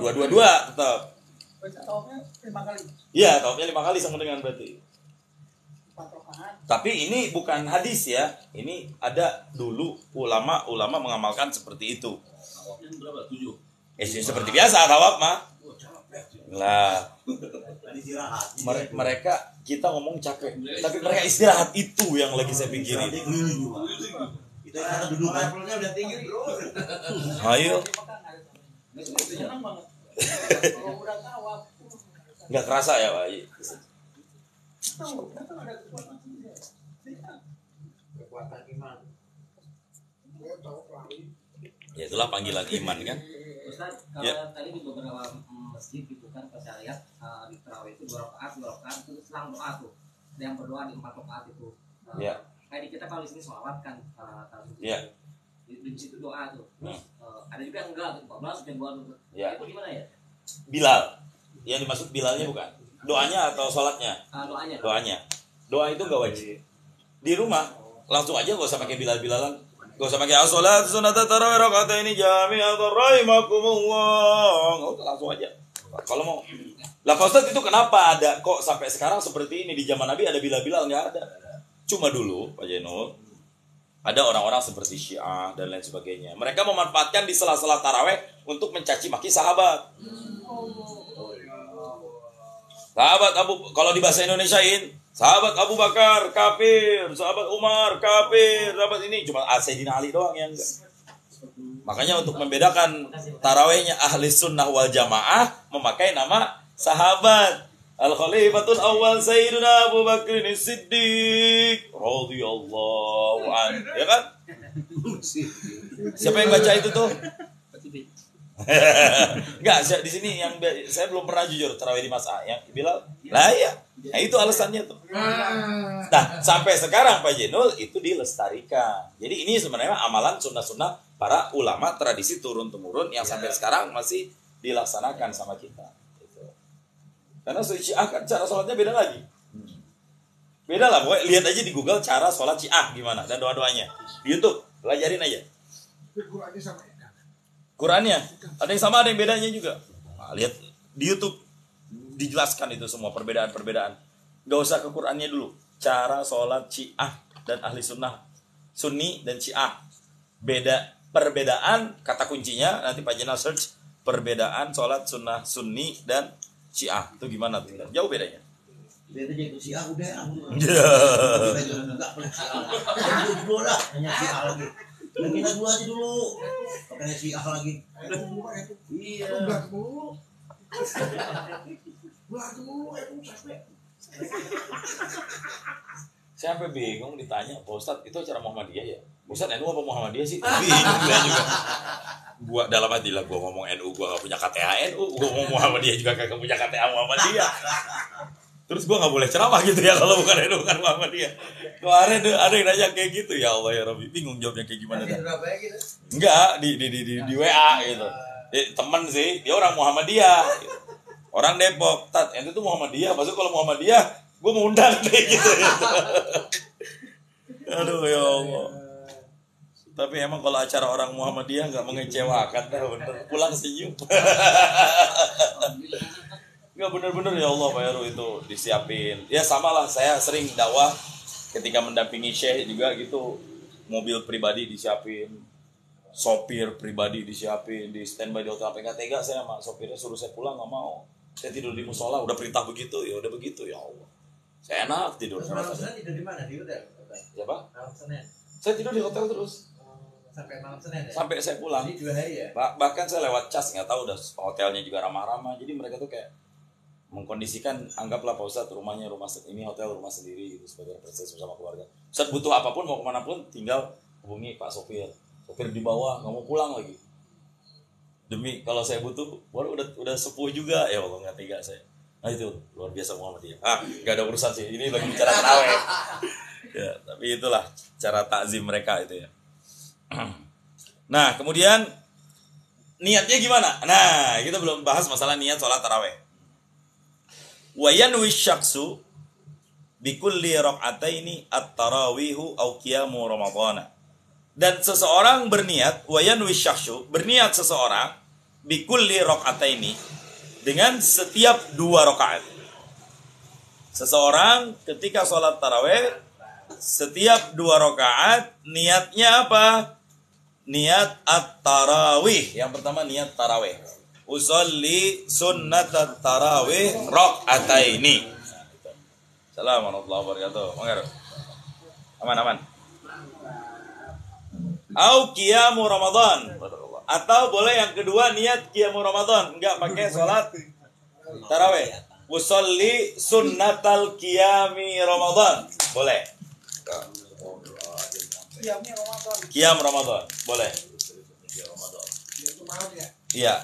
tetap. Tawafnya 5 kali. Iya, tawafnya 5 kali sama dengan berarti. Tapi ini bukan hadis ya. Ini ada dulu ulama mengamalkan seperti itu. Tawafnya berapa? 7. Seperti biasa tawaf mah. Lah, mereka kita ngomong capek, tapi mereka istirahat, itu yang lagi saya pikirin. Kita karena duduk Levelnya udah tinggi, bro. Ayo, Senang banget. Kalau udah tawaf. nggak kerasa ya Pak? Kekuatan iman. Ya itulah panggilan iman kan. Ustaz, kalau Ya. tadi di beberapa masjid gitu kan pas saya lihat di tarawih itu 2 rakaat itu selang doa tuh. Ada yang berdoa di 4 rakaat itu. Ya. Kayak di kita kalau di sini sholawat kan Ya. di situ doa tuh. Ada juga yang enggak 14 dan 2 Ya. itu gimana ya? Bilal, yang dimaksud Bilalnya bukan doanya atau sholatnya? Doanya. Doanya. Doa itu nggak wajib. Di rumah langsung aja, nggak usah pakai Bilalan. Gak usah pakai as-salat sunata tarawih raka'ataini jami'atan rahimakumullah. Nggak usah, langsung aja. Kalau mau. Lah Pak Ustadz, itu kenapa ada kok sampai sekarang seperti ini? Di zaman Nabi ada Bilal nggak ada. Cuma dulu Pak Jainul ada orang-orang seperti Syiah dan lain sebagainya. Mereka memanfaatkan di sela-sela tarawih untuk mencaci maki sahabat. Sahabat kalau di bahasa Indonesiain, sahabat Abu Bakar kafir, sahabat Umar kafir, sahabat ini cuma Sayyidina Ali doang yang enggak. Makanya untuk membedakan tarawihnya ahli sunnah wal jamaah memakai nama sahabat. Al-Khalifatul Awwal Sayyidina Abu Bakr As-Siddiq radhiyallahu anhu. Ya kan? Siapa yang baca itu tuh? Enggak, di sini yang saya belum pernah jujur tarawih di Mas A yang Bilal. Lah ya. Nah, itu alasannya tuh. Nah, sampai sekarang Pak Jenul itu dilestarikan. Jadi ini sebenarnya amalan sunnah-sunnah para ulama tradisi turun-temurun yang sampai sekarang masih dilaksanakan sama kita. Gitu. Karena Syiah kan cara sholatnya beda lagi. Beda lah, pokoknya lihat aja di Google cara sholat Syiah gimana dan doa-doanya. Di YouTube, pelajarin aja. Qurannya sama ya. Qurannya ada yang sama, ada yang bedanya juga. Nah, lihat di YouTube dijelaskan itu semua perbedaan-perbedaan. Gak usah ke Qurannya dulu. Cara sholat Syiah dan ahli sunnah, Sunni dan Syiah. Perbedaan kata kuncinya nanti Pak Jenal search perbedaan sholat sunnah Sunni dan Syiah itu gimana tuh? Jauh bedanya. Dia tuh jadi Syiah udah aku. Ya. Enggak boleh Syiah. Yang dulu lah, hanya Syiah lagi. Yang kita dulu aja dulu. Pakai Syiah lagi. Iya. Udah dulu. Udah dulu, itu sampai. Saya sampai bingung ditanya, Pak Ustadz itu acara Muhammadiyah ya? Ustadz NU apa Muhammadiyah sih? Bingung saya juga. Gua dalam hati lah, gua ngomong NU, gua gak punya KTA NU, gua ngomong Muhammadiyah juga kagak punya KTA Muhammadiyah. Terus gua gak boleh ceramah gitu ya kalau bukan NU bukan Muhammadiyah. Kemarin ada yang nanya kayak gitu, ya Allah ya Rabbi, bingung jawabnya kayak gimana kan? Enggak, di WA gitu. Temen sih, dia orang Muhammadiyah. Gitu. Orang Depok, Tat, itu tuh Muhammadiyah. Maksudnya kalau Muhammadiyah, gue mau undang deh gitu. Aduh ya Allah. Tapi emang kalau acara orang Muhammadiyah nggak mengecewakan, dah bener. Pulang senyum. Nggak bener-bener ya Allah Pak Heru itu disiapin. Ya sama lah, saya sering dakwah ketika mendampingi Syekh juga gitu. Mobil pribadi disiapin, sopir pribadi disiapin, di standby di hotel. Nggak tega saya sama sopirnya, suruh saya pulang nggak mau. Saya tidur di musola, udah perintah begitu, ya udah begitu ya Allah. Saya enak tidur. Malam Senin tidur di mana? Di hotel? Ya Pak? Malam Senin. Saya tidur di hotel terus. Sampai malam Senin ya? Sampai saya pulang. Jadi 2 hari ya? Bahkan saya lewat cas, nggak tahu udah hotelnya juga ramah-ramah. Jadi mereka tuh kayak mengkondisikan, anggaplah Pak Ustadz rumahnya ini hotel rumah sendiri gitu sebagai representasi bersama keluarga. Ustadz butuh apapun, mau kemana pun, tinggal hubungi Pak sopir. Sopir di bawah, nggak mau pulang lagi. Demi kalau saya butuh, udah sepuh juga ya Allah, nggak tega saya. Nah itu luar biasa Muhammadiyah. Nggak ada urusan sih, ini lagi bicara tarawih. Ya, tapi itulah cara takzim mereka itu ya. Nah kemudian niatnya gimana? Nah kita belum bahas masalah niat sholat tarawih. Wa yanwi syaksu bikulli rak'ataini at-tarawihu au qiyamu ramadhana. Dan seseorang berniat, wa yanwi syaksu, berniat seseorang bikulli rak'ataini, dengan setiap 2 rakaat. Seseorang ketika sholat tarawih setiap 2 rakaat niatnya apa? Niat at-tarawih. Yang pertama niat tarawih. Usolli sunnat at-tarawih rak'ataini. Assalamualaikum warahmatullahi wabarakatuh. Aman. Au qiyamu Ramadan. Atau boleh yang kedua niat qiyamu Ramadan, enggak pakai sholat tarawih. Usolli sunnatal qiyami Ramadan. Boleh. Qiyam Ramadan. Boleh. Iya.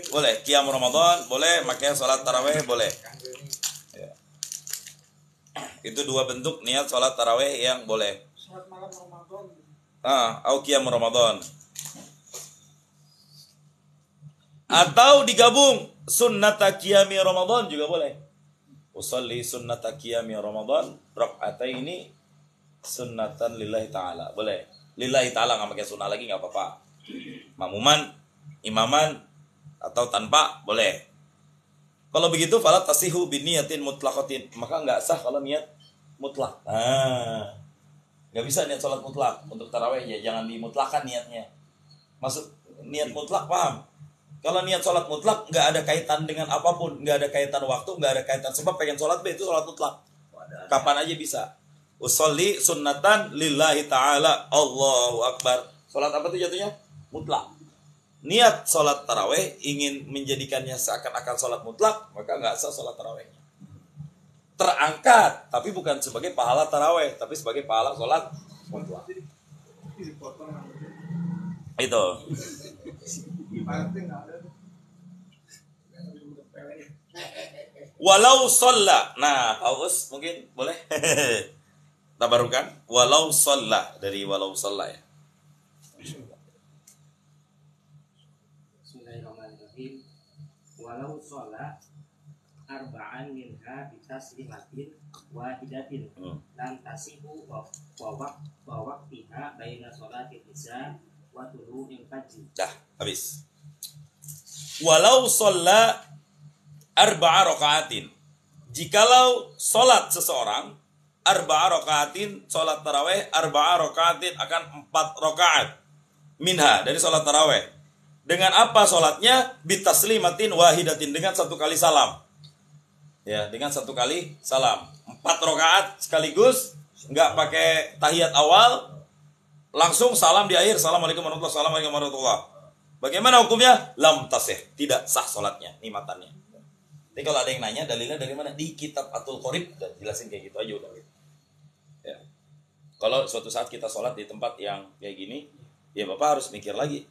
Boleh. Qiyam Ramadan. Boleh. Pakai sholat tarawih. Boleh. Ya. Itu 2 bentuk niat sholat tarawih yang boleh. Sholat malam Ramadan. Au qiyam Ramadan. Atau digabung sunnata qiyami Ramadan juga boleh. Usolli sunnata qiyami Ramadan rak'ataini sunnatan lillahi ta'ala. Boleh. Lillahi ta'ala, nggak pakai sunnah lagi nggak apa-apa. Makmuman, imaman, atau tanpa boleh. Kalau begitu fala tasihu biniyatin mutlaqatin, maka nggak sah kalau niat mutlak. Nggak bisa niat sholat mutlak untuk tarawih ya, jangan dimutlakan niatnya. Maksud niat mutlak paham? Kalau niat sholat mutlak nggak ada kaitan dengan apapun, nggak ada kaitan waktu, nggak ada kaitan sebab pengen sholat itu sholat mutlak. Kapan aja bisa. Usolli sunnatan lillahi ta'ala, Allahu Akbar. Sholat apa tuh jatuhnya? Mutlak. Niat sholat tarawih ingin menjadikannya seakan-akan sholat mutlak, maka nggak sah sholat tarawihnya. Terangkat, tapi bukan sebagai pahala tarawih, tapi sebagai pahala sholat mutlak. Itu. Walau sholla. Nah, Paus mungkin boleh tabarukan. Walau sholla, dari walau sholla ya. Bismillahirrahmanirrahim. Walau sholat arba'an minha bitaslimatin wahidatin lan tasihu wa waqtiha baina sholatil isya wa tulu'il fajr. Dah, habis. Walau sholla arba'a rakaatin. Jikalau sholat seseorang arba'a rakaatin, sholat taraweh arba'a rakaatin akan 4 rakaat minha dari sholat taraweh. Dengan apa sholatnya? Bitaslimatin wahidatin, dengan 1 kali salam. Ya, dengan 1 kali salam. 4 rakaat sekaligus, nggak pakai tahiyat awal, langsung salam di akhir. Assalamualaikum warahmatullahi wabarakatuh. Assalamualaikum warahmatullahi wabarakatuh. Bagaimana hukumnya? Lam tasih, tidak sah sholatnya, nimatannya. Jadi kalau ada yang nanya dalilnya dari mana? Di kitab Atul Qorib, dan jelasin kayak gitu aja udah. Ya. Kalau suatu saat kita sholat di tempat yang kayak gini, ya Bapak harus mikir lagi.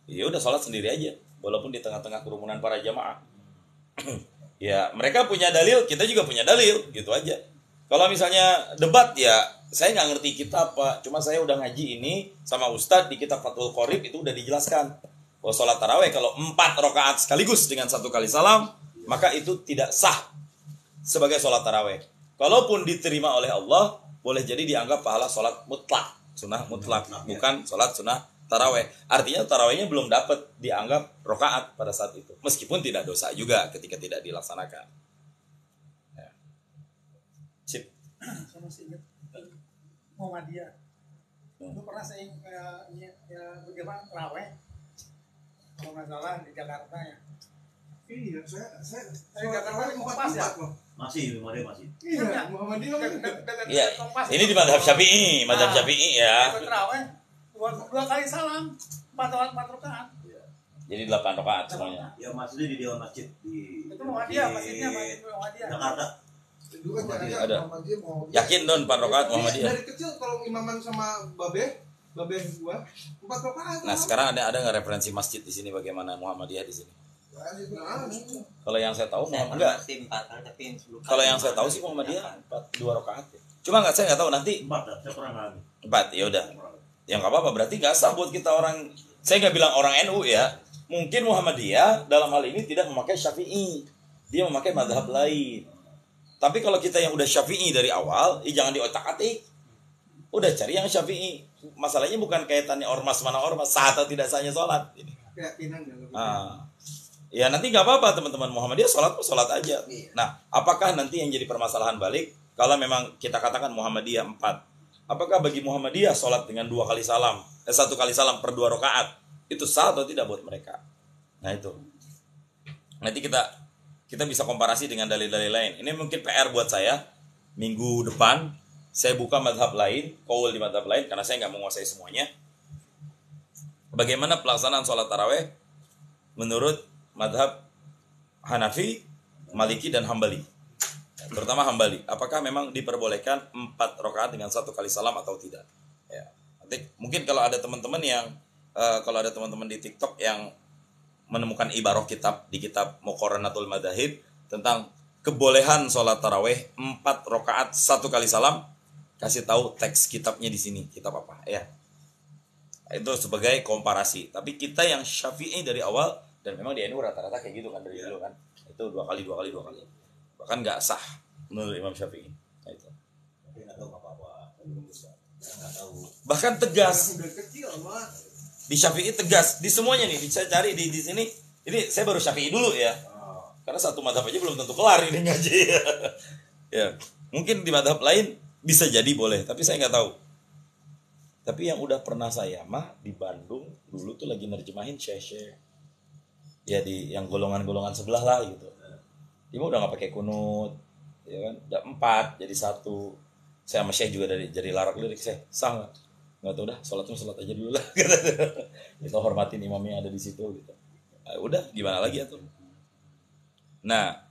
Ya udah sholat sendiri aja, walaupun di tengah-tengah kerumunan para jamaah. Ya mereka punya dalil, kita juga punya dalil, gitu aja. Kalau misalnya debat, ya saya nggak ngerti kitab apa, cuma saya udah ngaji ini sama Ustadz di kitab Fathul Qorib, itu udah dijelaskan. Kalau sholat taraweh kalau 4 rakaat sekaligus dengan 1 kali salam, maka itu tidak sah sebagai sholat taraweh. Kalaupun diterima oleh Allah, boleh jadi dianggap pahala sholat mutlak, sunnah mutlak, bukan sholat sunnah taraweh. Artinya tarawehnya belum dapat dianggap rakaat pada saat itu, meskipun tidak dosa juga ketika tidak dilaksanakan. Ya. Sip. Saya masih ingat Muhammadiyah. Dulu pernah saya bagaimana taraweh, kalau nggak salah di Jakarta ya. Iya, saya Di Jakarta di Kompas ya. Masih, masih. Iya, Muhammadiyah. Iya. Ini di madhab Syafi'i, ya. Ikut taraweh, dua kali salam, 4 rakaat. Jadi 8 rakaat semuanya. Ya maksudnya di Dewan Masjid di Itu Muhammadiyah, masjidnya Muhammadiyah. Jakarta. Dulu kan Jakarta Ada. Muhammadiyah mau. Yakin Don 4 rakaat Iya, Muhammadiyah. dari kecil kalau imaman sama babe gua 4 rakaat. Nah, sekarang ada nggak referensi masjid di sini bagaimana Muhammadiyah di sini? Kalau yang saya tahu enggak. Kalau yang saya tahu sih Muhammadiyah 2 rakaat. Cuma saya nggak tahu nanti 4, saya pernah ngalamin. 4, ya udah. Ya nggak apa-apa, berarti nggak sah buat kita orang. Saya nggak bilang orang NU ya. Mungkin Muhammadiyah dalam hal ini tidak memakai Syafi'i, dia memakai madhab lain. Tapi kalau kita yang udah Syafi'i dari awal, jangan diotak-atik. Udah cari yang Syafi'i. Masalahnya bukan kaitannya ormas mana ormas, sah atau tidak sahnya sholat. Keyakinan ya. Ya nanti nggak apa-apa teman-teman, Muhammadiyah sholat aja. Nah, apakah nanti yang jadi permasalahan balik kalau memang kita katakan Muhammadiyah 4, apakah bagi Muhammadiyah sholat dengan 2 kali salam, 1 kali salam per 2 rakaat itu sah atau tidak buat mereka? Nah itu nanti kita bisa komparasi dengan dalil-dalil lain. Ini mungkin PR buat saya. Minggu depan saya buka madhab lain, qaul di madhab lain, karena saya nggak menguasai semuanya. Bagaimana pelaksanaan sholat taraweh menurut madhab Hanafi, Maliki, dan Hambali. Terutama Hambali. Apakah memang diperbolehkan 4 rakaat dengan 1 kali salam atau tidak? Ya. Nanti mungkin kalau ada teman-teman di TikTok yang menemukan ibarah kitab di kitab Muqarranatul Madzahib tentang kebolehan sholat taraweh 4 rakaat 1 kali salam, kasih tahu teks kitabnya di sini, kitab apa ya. Itu sebagai komparasi. Tapi kita yang Syafi'i dari awal, dan memang di NU rata-rata kayak gitu kan dari dulu kan. Itu 2 kali. Bahkan nggak sah menurut Imam Syafi'i. Nah, itu. Tapi nggak tahu apa-apa. Nggak tahu. Bahkan tegas. Udah kecil mah. Di Syafi'i tegas. Di semuanya nih, saya cari di sini. Ini saya baru Syafi'i dulu ya. Karena satu madhab aja belum tentu kelar ini ngaji. Ya, mungkin di madhab lain bisa jadi boleh, tapi saya nggak tahu. Tapi yang udah pernah saya mah di Bandung dulu tuh lagi nerjemahin Syekh. Ya di yang golongan-golongan sebelah lah gitu. Dia udah nggak pakai kunut, ya kan? Udah 4 jadi 1. Saya sama Syekh juga dari larak lirik, Syekh sah nggak tahu dah, sholat aja dulu lah. Kita hormatin imamnya ada di situ gitu. Nah, udah gimana lagi ya tuh. Nah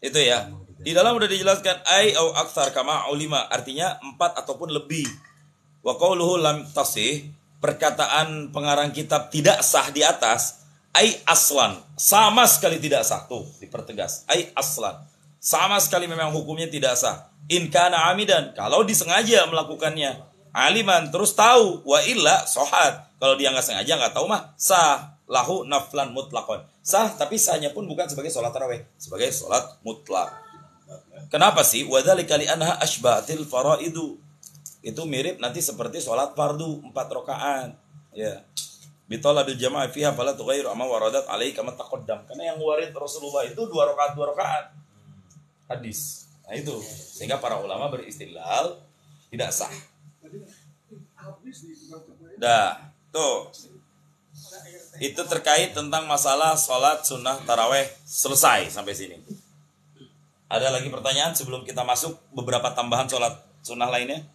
itu ya. Di dalam udah dijelaskan ai au aktsar kama ulima, artinya 4 ataupun lebih. Wa qauluhu lam tasih, perkataan pengarang kitab tidak sah di atas, ai aslan, sama sekali tidak sah. Tuh dipertegas, ai aslan, sama sekali memang hukumnya tidak sah. In kana amidan, kalau disengaja melakukannya, aliman terus tahu, wa illa sohat, kalau dia nggak sengaja nggak tahu mah sah. lahu naflan mutlaqan. Sah, tapi sahnya pun bukan sebagai sholat tarawih, sebagai sholat mutlak. Kenapa sih? Wadzalika li'annaha asbahatil faraidu. Itu mirip nanti seperti sholat fardu 4 rakaat. Ya. Bitolabil jamaah fiha fala tughayyiru amma waradat alaihi kama taqaddam. Karena yang warid Rasulullah itu 2 rakaat. Hadis. Nah itu. Sehingga para ulama beristilal tidak sah. Dah, tuh. Itu terkait tentang masalah sholat sunnah taraweh. Selesai sampai sini. Ada lagi pertanyaan sebelum kita masuk beberapa tambahan sholat sunnah lainnya?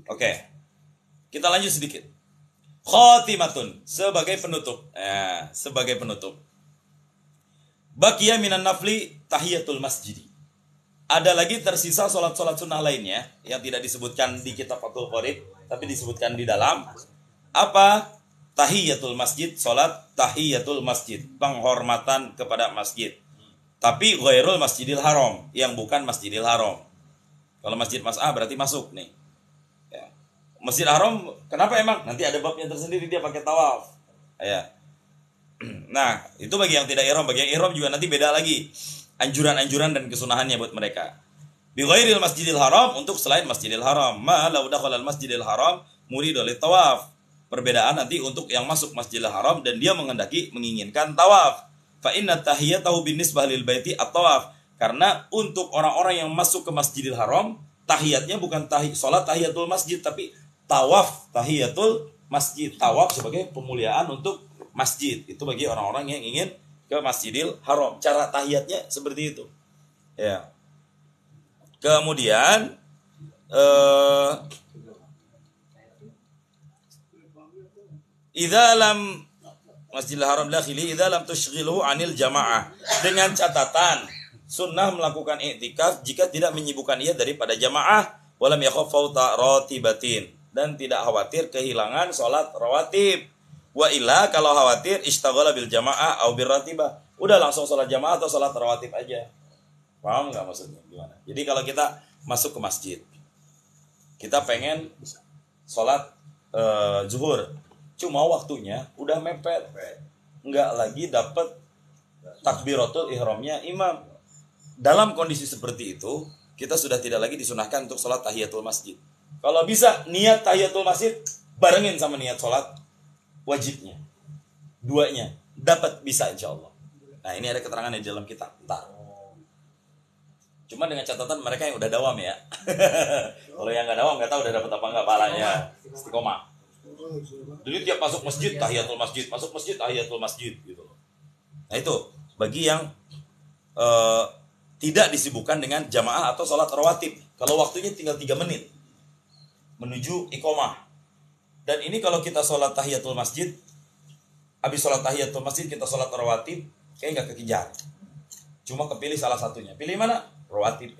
Oke. Kita lanjut sedikit. Khotimatun, sebagai penutup. Sebagai penutup. Baqiya minan nafli tahiyatul masjidi. Ada lagi tersisa sholat-sholat sunnah lainnya yang tidak disebutkan di kitab Fathul Qorib, tapi disebutkan di dalam. Apa? Tahiyatul masjid, sholat tahiyatul masjid, penghormatan kepada masjid. Tapi ghairul masjidil haram, yang bukan masjidil haram. Kalau masjid mas'ah berarti masuk nih. Ya. Masjid haram, kenapa emang? Nanti ada babnya tersendiri, dia pakai tawaf. Ya. Nah, itu bagi yang tidak ihram, bagi yang ihram juga nanti beda lagi. Anjuran-anjuran dan kesunahannya buat mereka. Bi ghairil masjidil haram, untuk selain masjidil haram. Ma law dakhalal masjidil haram muridul tawaf. Perbedaan nanti untuk yang masuk masjidil haram dan dia menginginkan tawaf. Fa inna tahiyatahu binisbah lil baiti at-tawaf. Karena untuk orang-orang yang masuk ke masjidil haram, tahiyatnya bukan salat tahiyatul masjid, tapi tawaf tahiyatul masjid. Tawaf sebagai pemuliaan untuk masjid. Itu bagi orang-orang yang ingin ke masjidil haram. Cara tahiyatnya seperti itu. Ya. Kemudian idza lam Masjidil Haram dakhili idza lam tushghilhu 'anil jamaah. Dengan catatan sunnah melakukan iktikaf jika tidak menyibukkan ia daripada jamaah, walam yakhaf fauta ratibatin, dan tidak khawatir kehilangan salat rawatib. Wa illa, kalau khawatir ishtaghala bil jamaah au bir ratibah. Udah langsung salat jamaah atau salat rawatib aja. Paham enggak maksudnya gimana? Jadi kalau kita masuk ke masjid, kita pengen salat zuhur, cuma waktunya udah mepet, nggak lagi dapat takbiratul ihramnya imam. Dalam kondisi seperti itu, kita sudah tidak lagi disunahkan untuk sholat tahiyatul masjid. Kalau bisa niat tahiyatul masjid barengin sama niat sholat wajibnya, duanya dapat, bisa insya Allah. Nah ini ada keterangan di dalam kitab. Bentar. Cuma dengan catatan mereka yang udah dawam ya. Kalau yang nggak dawam nggak tahu udah dapat apa nggak pahalanya. Istiqomah. Jadi tiap masuk masjid tahiyatul masjid, masuk masjid tahiyatul masjid gitu. Nah itu bagi yang tidak disibukkan dengan jamaah atau sholat rawatib. Kalau waktunya tinggal 3 menit menuju iqomah. Dan ini kalau kita sholat tahiyatul masjid, habis sholat tahiyatul masjid kita sholat rawatib, kayak nggak kekejar. Cuma kepilih salah satunya. Pilih mana? Rawatib.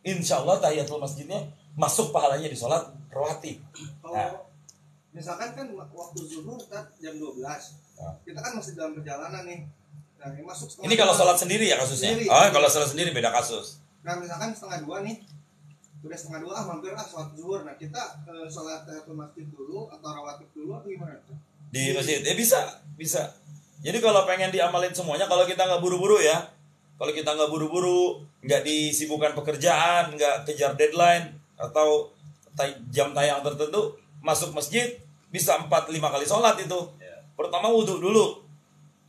Insya Allah tahiyatul masjidnya masuk pahalanya di sholat rawatib. Kalau misalkan kan waktu zuhur jam 12, kita kan masih dalam perjalanan nih. Nah, yang masuk setengah. Ini kalau sholat sendiri ya kasusnya. Sendiri. Oh, kalau sholat sendiri beda kasus. Nah, misalkan 1:30 nih, udah 1:30 mampir sholat zuhur. Nah, kita sholat tahiyatul masjid dulu atau rawatib dulu atau gimana? Di masjid, bisa. Jadi kalau pengen diamalin semuanya, kalau kita nggak buru-buru ya, kalau kita nggak buru-buru, nggak disibukkan pekerjaan, nggak kejar deadline atau jam tayang tertentu, masuk masjid bisa 4-5 kali sholat itu. Pertama wudhu dulu,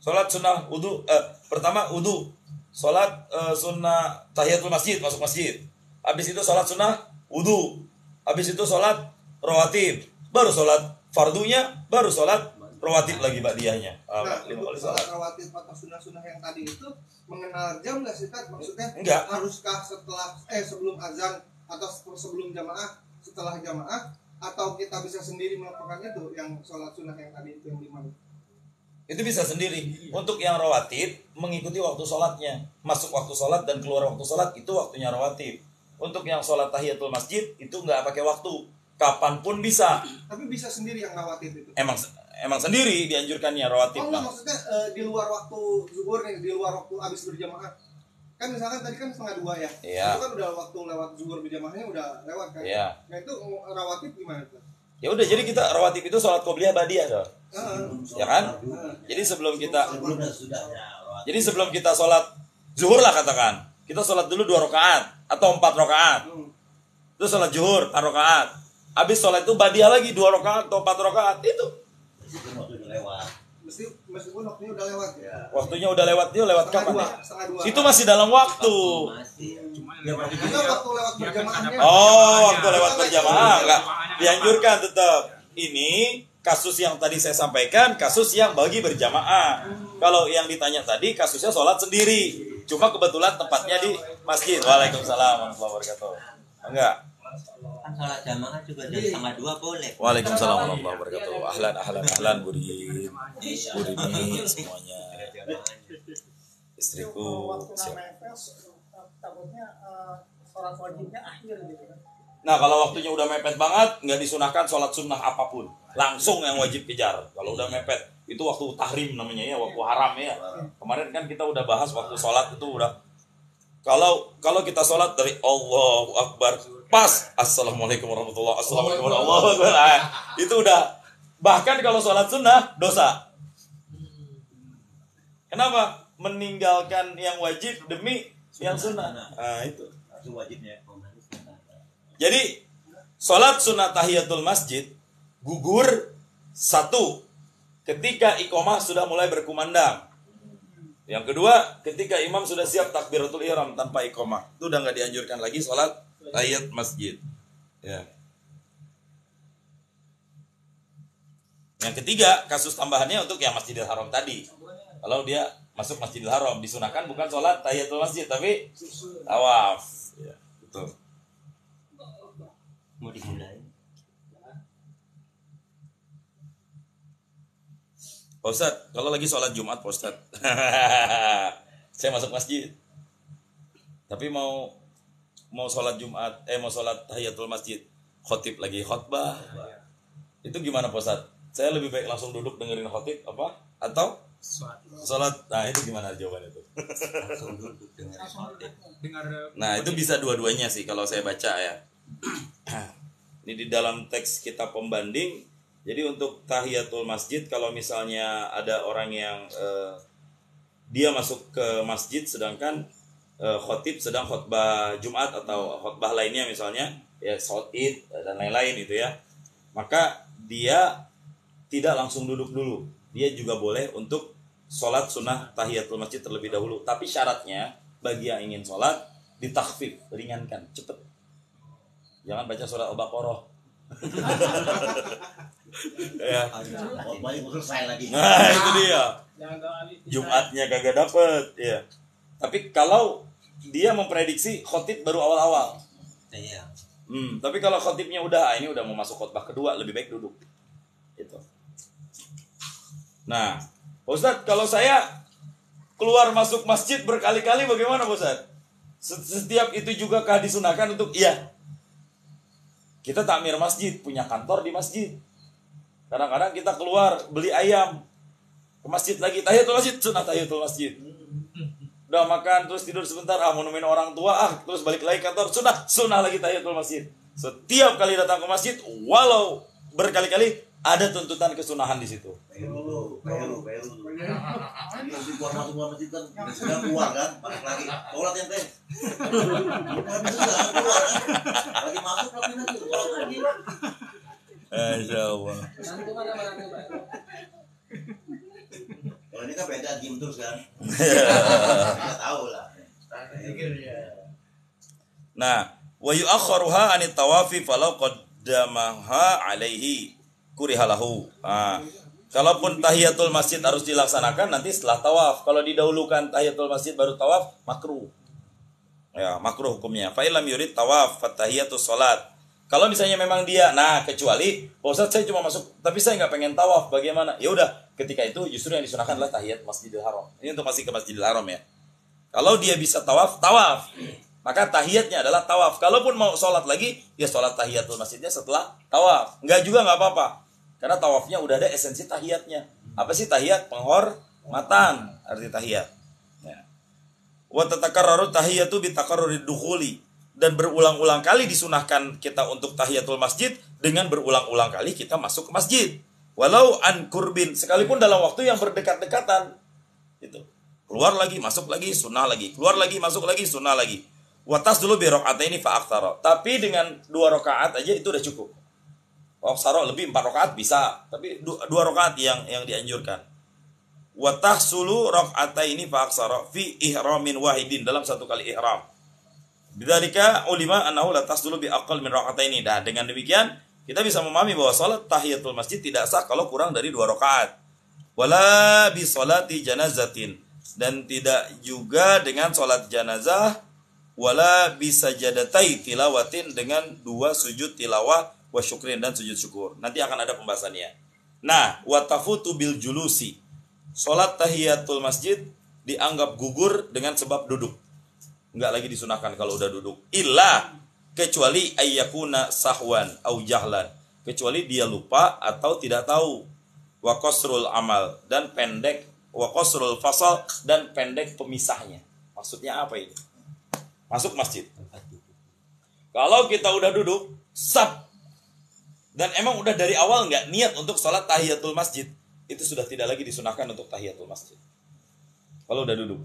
sholat sunnah wudhu. Pertama wudhu, sholat sunnah tahiyatul masjid, masuk masjid. Habis itu sholat sunnah wudhu, habis itu sholat rawatib, baru sholat fardunya, baru sholat rawatib lagi ba'diyahnya. Nah, untuk sholat rawatib atau sunnah-sunnah yang tadi itu mengenal jam nggak sih, Tad? Maksudnya enggak. Haruskah setelah sebelum azan atau sebelum jamaah, setelah jamaah, atau kita bisa sendiri melakukan itu yang sholat sunnah yang tadi itu yang dimana? Itu bisa sendiri. Untuk yang rawatib mengikuti waktu sholatnya, masuk waktu sholat dan keluar waktu sholat itu waktunya rawatib. Untuk yang sholat tahiyatul masjid itu nggak pakai waktu, kapanpun bisa. Tapi bisa sendiri yang rawatib itu. Emang sendiri dianjurkannya rawatib. Oh enggak, maksudnya di luar waktu zuhur nih, di luar waktu habis berjamaah. Kan misalkan tadi kan 1:30 ya. Iya. Itu kan udah waktu lewat zuhur berjamaahnya udah lewat kan. Iya. Nah itu rawatib gimana tuh? Ya udah, jadi kita rawatib itu sholat qobliyah badiah dong. Ya kan? Jadi sebelum kita Jadi sebelum kita sholat zuhur lah katakan, kita sholat dulu 2 rakaat atau 4 rakaat. Terus sholat zuhur 4 rakaat. Habis sholat itu badiah lagi 2 rakaat atau 4 rakaat itu. Meskipun waktunya udah lewat ya. Waktunya udah lewat, dia lewat kapan? Setengah dua. Itu masih dalam waktu. Atau waktu lewat berjamaahnya. Oh, waktu lewat berjamaah enggak dianjurkan tetap. Ini kasus yang tadi saya sampaikan, kasus yang bagi berjamaah. Kalau yang ditanya tadi kasusnya sholat sendiri. Cuma kebetulan tempatnya di masjid. Waalaikumsalam warahmatullahi wabarakatuh. Enggak. Kan sholat jamaah juga jam 1:30 boleh. Waalaikumsalam warahmatullahi wabarakatuh. Ahlan Burin semuanya. Istriku. Waktu mepet takutnya sholat wajibnya akhir gitu kan. Nah, kalau waktunya udah mepet banget, nggak disunahkan sholat sunnah apapun. Langsung yang wajib kejar. Kalau udah mepet, itu waktu tahrim namanya ya, waktu haram ya. Kemarin kan kita udah bahas waktu sholat itu udah. Kalau kita sholat dari Allahu Akbar, pas Assalamualaikum warahmatullahi wabarakatuh, Assalamualaikum warahmatullahi wabarakatuh. Itu udah. Bahkan kalau sholat sunnah, dosa. Kenapa? Meninggalkan yang wajib demi yang sunnah. Nah, itu. Wajibnya. Jadi sholat sunat tahiyatul masjid gugur 1 ketika iqamah sudah mulai berkumandang. Yang kedua, ketika imam sudah siap takbiratul ihram tanpa iqamah. Itu udah nggak dianjurkan lagi sholat tahiyat masjid. Ya. Yang ketiga, kasus tambahannya untuk yang Masjidil Haram tadi. Kalau dia masuk Masjidil Haram, disunahkan bukan sholat tahiyatul masjid tapi tawaf. Ya, betul. Mau dimulai. Pak Ustadz, kalau lagi sholat Jumat Pak Ustadz, saya masuk masjid, tapi mau sholat Jumat, mau sholat tahiyatul masjid, khotib lagi khotbah, itu gimana Pak Ustadz? Saya lebih baik langsung duduk dengerin khotib apa? Atau sholat? Nah itu gimana jawabannya tuh? Langsung duduk dengan khotib. Nah itu bisa dua-duanya sih kalau saya baca ya. Ini di dalam teks kitab pembanding. Jadi untuk tahiyatul masjid, kalau misalnya ada orang yang dia masuk ke masjid sedangkan khotib sedang khotbah Jumat atau khotbah lainnya misalnya ya sholat id dan lain-lain itu ya, maka dia tidak langsung duduk dulu. Dia juga boleh untuk sholat sunnah tahiyatul masjid terlebih dahulu. Tapi syaratnya bagi yang ingin sholat ditakhfif, ringankan, cepet. Jangan baca surat Al-Baqarah. Ya. Baik selesai lagi. Nah, itu dia. Jumatnya kagak dapet, ya. Tapi kalau dia memprediksi khotib baru awal-awal. Iya. Tapi kalau khotibnya udah ini udah mau masuk khotbah kedua, lebih baik duduk. Gitu. Nah, Pak Ustadz, kalau saya keluar masuk masjid berkali-kali bagaimana Pak Ustadz? Setiap itu juga kah disunahkan untuk iya. Kita takmir masjid, punya kantor di masjid. Kadang-kadang kita keluar beli ayam ke masjid lagi, tahiyatul masjid, sunah tahiyatul masjid. Udah makan terus tidur sebentar, mau nemenin orang tua, terus balik lagi kantor, sunah lagi tahiyatul masjid. Setiap kali datang ke masjid, walau berkali-kali ada tuntutan kesunahan di situ. Baru. Nanti gua masuk masjid kan, sudah keluar kan, balik lagi. Sholat yang teh. Habis sudah keluar kan. Lagi masuk lagi sholat lagi. Insyaallah. Kalau ini kan beda gym terus kan. Enggak tahu lah. Nah, wa yu'akhkharuha anit tawafi falau qaddamaha alaihi kurihalahu. Nah, kalaupun tahiyatul masjid harus dilaksanakan nanti setelah tawaf. Kalau didahulukan tahiyatul masjid baru tawaf, makruh. Ya, makruh hukumnya. Fa illam yurid tawaf fatahiyatus salat. Kalau misalnya memang dia, nah kecuali Pak Ustadz saya cuma masuk tapi saya nggak pengen tawaf, bagaimana? Ya udah, ketika itu justru yang disunahkan adalah tahiyat Masjidil Haram. Ini untuk masih ke Masjidil Haram ya. Kalau dia bisa tawaf, maka tahiyatnya adalah tawaf. Kalaupun mau sholat lagi, ya sholat tahiyatul masjidnya setelah tawaf. Enggak juga nggak apa-apa. Karena tawafnya udah ada esensi tahiyatnya. Apa sih tahiyat? Penghormatan arti tahiyat. Ya. Wa tatakarraru tahiyatu bi takarrurid dukhuli. dan berulang-ulang kali disunahkan kita untuk tahiyatul masjid dengan berulang-ulang kali kita masuk ke masjid. Walau an kurbin, sekalipun dalam waktu yang berdekat-dekatan. Itu. Keluar lagi, masuk lagi, sunnah lagi. Keluar lagi, masuk lagi, sunnah lagi. Watas dulu bi rakaataini fa aktsara. Tapi dengan 2 rakaat aja itu udah cukup. Aksara lebih 4 rakaat bisa, tapi 2 rakaat yang dianjurkan. Watahsulu rakaataini fa aktsara fi ihramin wahidin, dalam 1 kali ihram. Bidzalika ulima annahu la tasdulu bi aqall min rakaataini. Nah, dengan demikian kita bisa memahami bahwa salat tahiyatul masjid tidak sah kalau kurang dari 2 rakaat. Wala bi salati janazatin, dan tidak juga dengan salat janazah. Wala bi sajadatai tilawatin, dengan 2 sujud tilawah wa syukrin, dan sujud syukur. Nanti akan ada pembahasannya. Nah, wa tafutu bil julusi, salat tahiyatul masjid dianggap gugur dengan sebab duduk. Enggak lagi disunahkan kalau udah duduk. Illa, kecuali ayyakuna sahwan au jahlan, kecuali dia lupa atau tidak tahu. Wa qasrul amal, dan pendek, wa qasrul fasal, dan pendek pemisahnya. Maksudnya apa ini? Masuk masjid. Kalau kita udah duduk, sab, dan emang udah dari awal nggak niat untuk sholat tahiyatul masjid, itu sudah tidak lagi disunahkan untuk tahiyatul masjid. Kalau udah duduk,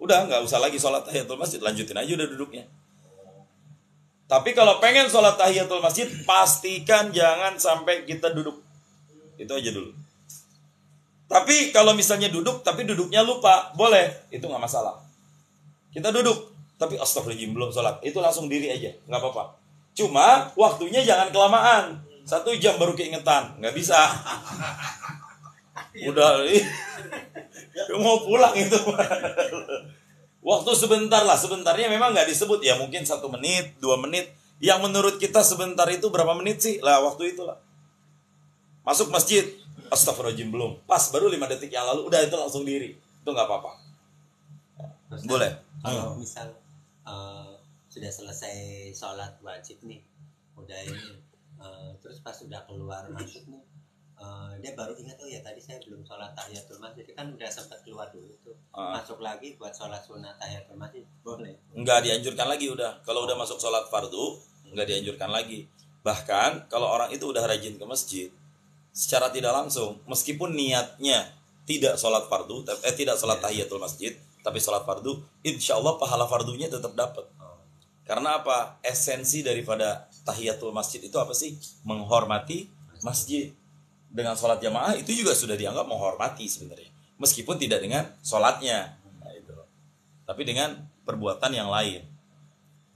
udah nggak usah lagi sholat tahiyatul masjid, lanjutin aja udah duduknya. Tapi kalau pengen sholat tahiyatul masjid, pastikan jangan sampai kita duduk. Itu aja dulu. Tapi kalau misalnya duduk, tapi duduknya lupa, boleh, itu nggak masalah. Kita duduk, tapi astagfirullahaladzim belum sholat, itu langsung diri aja, nggak apa-apa. Cuma waktunya jangan kelamaan. 1 jam baru keingetan, nggak bisa. Udah, mau pulang itu. Waktu sebentar lah, sebentarnya memang nggak disebut ya, mungkin 1 menit, 2 menit. Yang menurut kita sebentar itu berapa menit sih? Lah waktu itulah. Masuk masjid, astagfirullahaladzim belum. Pas baru 5 detik yang lalu, udah itu langsung diri. Itu nggak apa-apa. Boleh. Kalau misal sudah selesai sholat wajib nih, udah ini, terus pas sudah keluar masuk nih, dia baru ingat, oh ya tadi saya belum sholat tahiyatul masjid, kan udah sempat keluar dulu tuh, masuk lagi buat sholat sunnah tahiyatul masjid, boleh? Enggak dianjurkan lagi udah. Kalau udah masuk sholat fardu, enggak dianjurkan lagi. Bahkan kalau orang itu udah rajin ke masjid, secara tidak langsung, meskipun niatnya tidak sholat fardu, tidak sholat tahiyatul masjid, tapi sholat fardu, insya Allah pahala fardunya tetap dapat. Karena apa? Esensi daripada tahiyatul masjid itu apa sih? Menghormati masjid. Dengan sholat jamaah itu juga sudah dianggap menghormati sebenarnya. Meskipun tidak dengan sholatnya. Nah, itu. Tapi dengan perbuatan yang lain.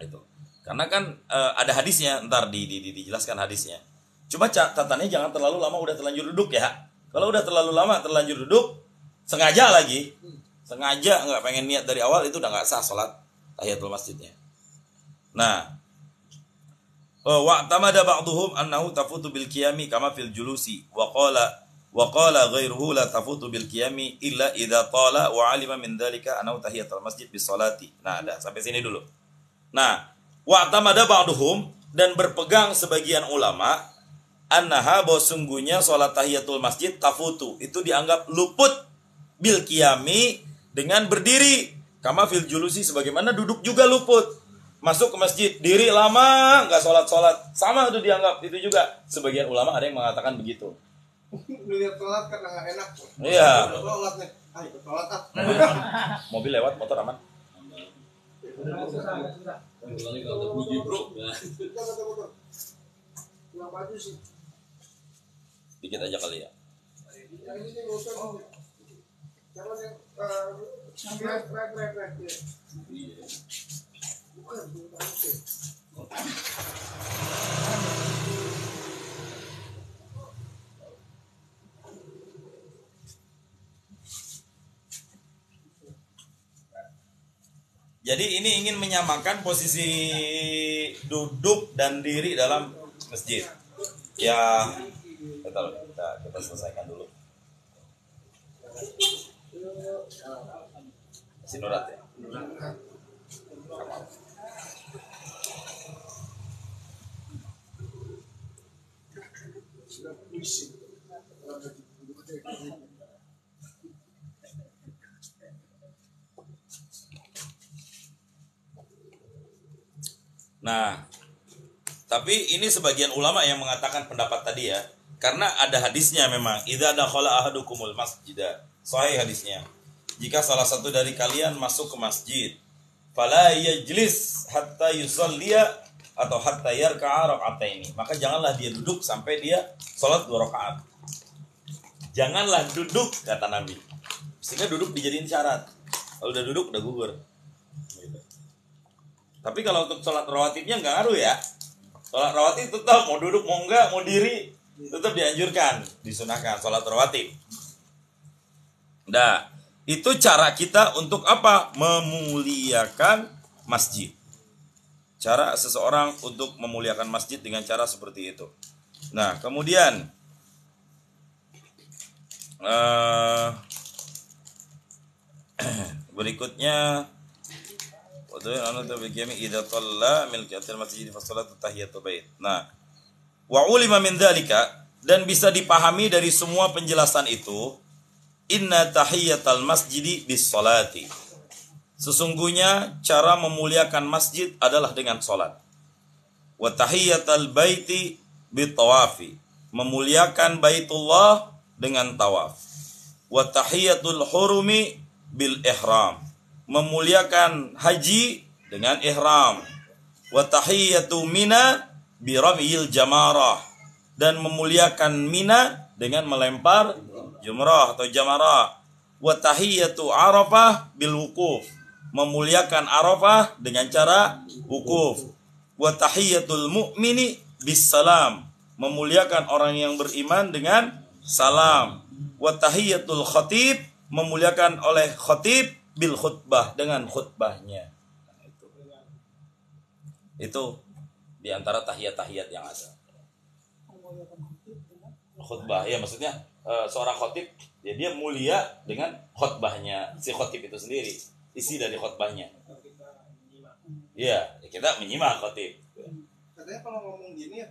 Itu. Karena kan ada hadisnya, ntar dijelaskan hadisnya. Cuma catatannya jangan terlalu lama udah terlanjur duduk ya. Kalau udah terlalu lama terlanjur duduk, sengaja lagi. Sengaja nggak pengen niat dari awal, itu udah nggak sah sholat tahiyatul masjidnya. Nah, wa tamada ba'dhum annahu tafutu bil qiyami kama fil julusi wa qala ghairuhu la tafutu bil qiyami illa idza tala wa 'alima min dzalika annahu tahiyatul masjid bis salati. Nah, dah sampai sini dulu. Nah, wa tamada ba'dhum, dan berpegang sebagian ulama annaha, bahwa sungguhnya salat tahiyatul masjid tafutu itu dianggap luput bil qiyami, dengan berdiri, kama fil julusi, sebagaimana duduk juga luput. Masuk ke masjid, diri lama, nggak sholat-sholat, sama itu dianggap. Itu juga sebagian ulama ada yang mengatakan begitu. Lihat sholat karena nggak enak. Iya. Sholat nih, ayo sholat ah. Mobil lewat, motor aman. Kecuali kalau terpuji bro. Betul. Pulang baju sih. Dikit aja kali ya. Yang ini bosan. Jangan yang rek. Iya. Bukan, Jadi ini ingin menyamakan posisi duduk dan diri dalam masjid. Ya, kita selesaikan dulu. Sinurat ya. Nah, tapi ini sebagian ulama yang mengatakan pendapat tadi ya, karena ada hadisnya memang, idza dakhala ahadukumul masjida, sahih hadisnya. Jika salah satu dari kalian masuk ke masjid, fala yajlis hatta yusalliya atau hatta yarka'a raka'ataini, maka janganlah dia duduk sampai dia salat 2 rakaat. Janganlah duduk, kata Nabi. Sehingga duduk dijadiin syarat. Kalau udah duduk udah gugur. Gitu. Tapi kalau untuk sholat rawatibnya nggak ngaruh ya. Sholat rawatib tetap mau duduk mau enggak mau diri tetap dianjurkan, disunahkan sholat rawatib. Nah, itu cara kita untuk apa? Memuliakan masjid. Cara seseorang untuk memuliakan masjid dengan cara seperti itu. Nah, kemudian berikutnya nah, wa ulima min dzalika, dan bisa dipahami dari semua penjelasan itu, inna tahiyatal masjidi bis salati, sesungguhnya cara memuliakan masjid adalah dengan salat. Wa tahiyatal baiti bit tawafi, memuliakan baitullah dengan tawaf. Wa tahiyatul hurumi bil ihram, memuliakan haji dengan ihram. Wa tahiyatu mina bi ramyil jamarah, dan memuliakan Mina dengan melempar jumrah atau jamarah. Wa tahiyatu Arafah bil wukuf, memuliakan Arafah dengan cara wukuf. Wa tahiyatul mu'mini bis salam, memuliakan orang yang beriman dengan salam. Wa tahiyatul khatib, memuliakan oleh khatib bil khutbah, dengan khutbahnya. Itu di antara tahiyat-tahiyat yang ada. Khutbah, ya maksudnya seorang khatib ya, dia mulia dengan khutbahnya si khatib itu sendiri, isi dari khutbahnya. Ya, kita menyimak khatib. Katanya kalau ngomong gini ya,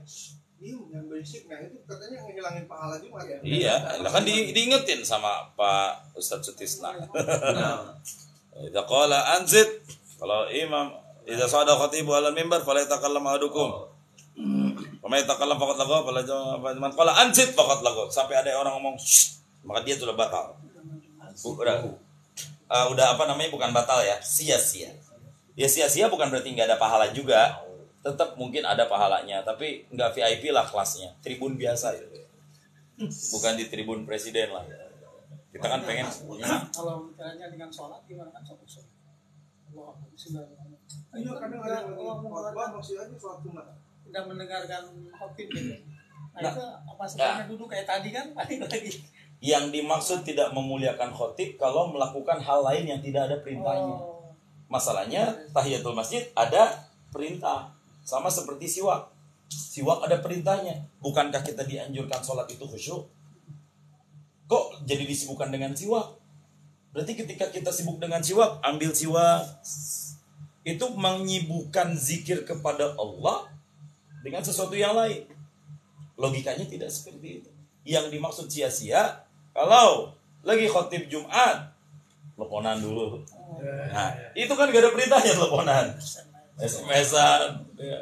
yang berisik, nah itu katanya ngilangin pahala Jumat ya. Iya, kan diingetin sama Pak Ustadz Sutisna. Idza qala anzid, kalau imam idza sada khatibu ala mimbar fala yatakallam ahadukum. Pemain takalam faqat lagu, man qala anzid faqat lagu, sampai ada orang ngomong maka dia sudah batal. Udah apa namanya, bukan batal ya, sia-sia. Ya sia-sia bukan berarti nggak ada pahala juga, tetap mungkin ada pahalanya, tapi nggak VIP lah kelasnya, tribun biasa itu, bukan di tribun presiden lah. Kita kan pengen. Kalau caranya dengan sholat gimana kan sholat? Iya, kadang ada yang khotbah masih aja sholat sunat. Udah mendengarkan khotib gitu. Nah, itu apa sebenarnya duduk kayak tadi kan balik lagi. Yang dimaksud tidak memuliakan khotib kalau melakukan hal lain yang tidak ada perintahnya. Masalahnya tahiyatul masjid ada perintah, sama seperti siwak. Siwak ada perintahnya. Bukankah kita dianjurkan sholat itu khusyuk? Kok jadi disibukkan dengan siwak? Berarti ketika kita sibuk dengan siwak, ambil siwak, itu menyibukkan zikir kepada Allah dengan sesuatu yang lain. Logikanya tidak seperti itu. Yang dimaksud sia-sia, kalau lagi khotib Jumat, teleponan dulu. Nah, itu kan gak ada perintahnya teleponan. SMS-an, ya.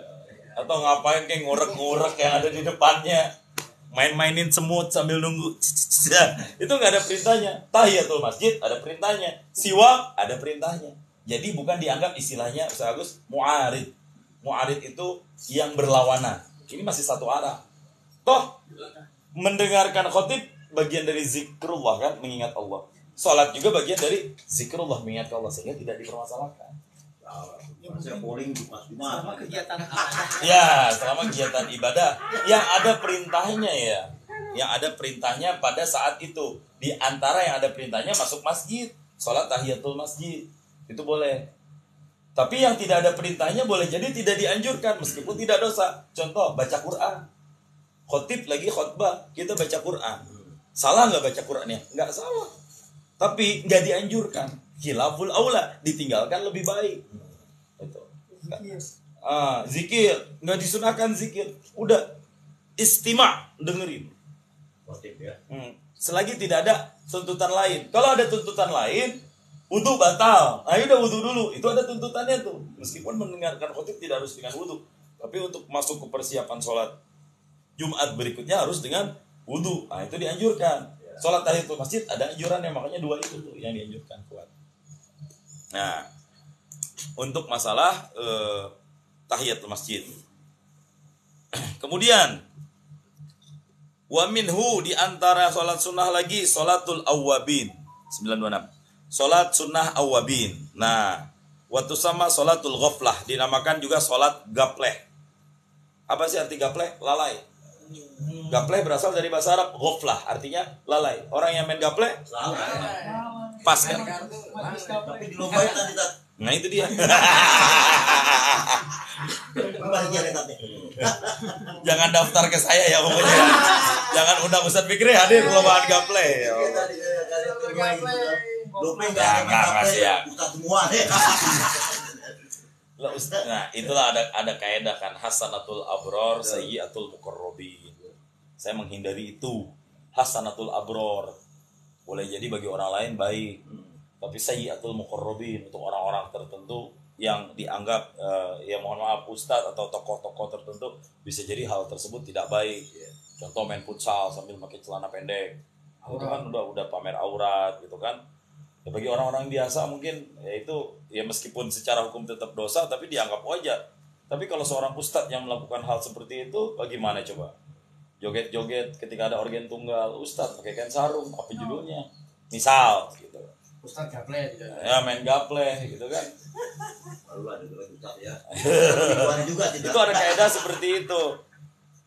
Atau ngapain kayak ngurek-ngurek yang ada di depannya. Main-mainin semut sambil nunggu. Itu gak ada perintahnya. Tahiyatul masjid ada perintahnya. Siwak ada perintahnya. Jadi bukan dianggap istilahnya Ustaz Agus mu'arid. Mu'arid itu yang berlawanan. Ini masih satu arah. Toh mendengarkan khotib bagian dari zikrullah kan, mengingat Allah. Salat juga bagian dari zikrullah, mengingat Allah, sehingga tidak dipermasalahkan. Saya polling di Mas Jumat. Sama kegiatan ibadah. Ya, selama kegiatan ibadah yang ada perintahnya ya. Yang ada perintahnya pada saat itu. Di antara yang ada perintahnya masuk masjid, salat tahiyatul masjid. Itu boleh. Tapi yang tidak ada perintahnya boleh jadi tidak dianjurkan meskipun tidak dosa. Contoh, baca Quran. Khotib lagi khotbah, kita baca Quran. Salah nggak baca Qurannya? Nggak salah. Tapi nggak dianjurkan. Khilaful aula, ditinggalkan lebih baik. Itu. Zikir, nggak disunahkan zikir. Udah istima, dengerin. Khotib ya. Selagi tidak ada tuntutan lain. Kalau ada tuntutan lain, wudu batal. Nah, udah wudu dulu. Itu ada tuntutannya tuh. Meskipun mendengarkan khotib tidak harus dengan wudu, tapi untuk masuk ke persiapan sholat Jumat berikutnya harus dengan wudu. Nah, itu dianjurkan. Sholat tahiyatul masjid ada anjurannya, makanya 2 itu tuh yang dianjurkan kuat. Nah, untuk masalah tahiyatul masjid. Kemudian wa minhu di antara sholat sunnah lagi sholatul awwabin 926. Sholat sunnah awwabin. Nah, waktu sama sholatul ghaflah dinamakan juga sholat gapleh. Apa sih arti gapleh? Lalai. Gapleh berasal dari bahasa Arab ghaflah, artinya lalai. Orang yang main gapleh pas kan? Tapi di lomba tadi tak. Nah itu dia. Jangan daftar ke saya ya pokoknya. Jangan undang Ustadz Fikri hadir perlombaan gapleh. Ya. Jangan masih ya. Nah itulah ada kaidah kan, hasanatul abror sayyiatul muqarrabin. Saya menghindari itu. Hasanatul abror boleh jadi bagi orang lain baik, tapi sayyiatul muqarrabin untuk orang-orang tertentu yang dianggap ya mohon maaf ustadz atau tokoh-tokoh tertentu bisa jadi hal tersebut tidak baik. Contoh main futsal sambil pakai celana pendek, itu kan udah pamer aurat gitu kan. Ya bagi orang-orang biasa mungkin ya itu ya meskipun secara hukum tetap dosa tapi dianggap wajar. Tapi kalau seorang ustadz yang melakukan hal seperti itu bagaimana coba? Joget-joget ketika ada organ tunggal, ustadz pakai kain sarung, apa judulnya? Misal gitu. Ustadz gapleh gitu. Ya main gapleh gitu kan. Itu ada kaidah seperti itu.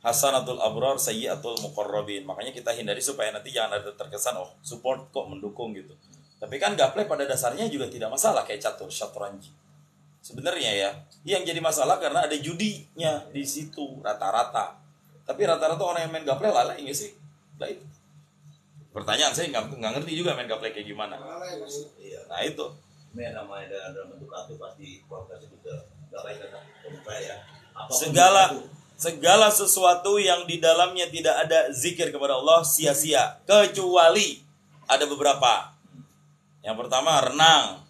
Hasanatul abror sayyiatul muqarrabin. Makanya kita hindari supaya nanti jangan ada terkesan oh support kok mendukung gitu. Tapi kan gapleh pada dasarnya juga tidak masalah kayak catur, syatranji. Sebenarnya ya, yang jadi masalah karena ada judinya di situ rata-rata. Tapi rata-rata orang yang main gapleh lalai nggak sih? Nah itu. Pertanyaan saya nggak ngerti juga main gapleh kayak gimana. Nah itu. Ini namanya dalam bentuk kartu pasti kualitasnya juga nggak baik kan ya. Segala sesuatu yang di dalamnya tidak ada zikir kepada Allah sia-sia, kecuali ada beberapa. Yang pertama renang.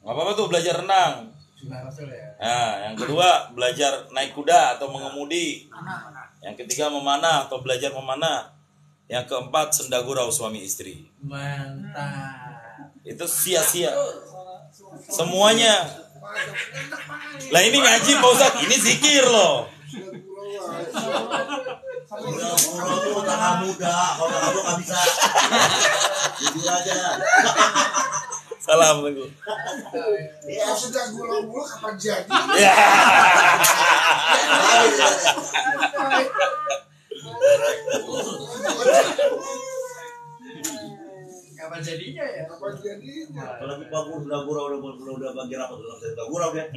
Nggak apa-apa tuh belajar renang. Nah, yang kedua belajar naik kuda atau mengemudi. Yang ketiga memanah atau belajar memanah. Yang keempat sendagurau suami istri. Mantap. Itu sia-sia. Semuanya. Lah ini ngaji Pak Ustadz, ini zikir loh. Kalau tengah muda, kalau kamu nggak bisa. Jujur aja. Salam Teguh. Ya sudah gula-gula kapan jadi? Ya. Kapan jadinya ya? Kapan jadinya? Kalau Pak Guru udah bagi rapat dalam saya gurau dia.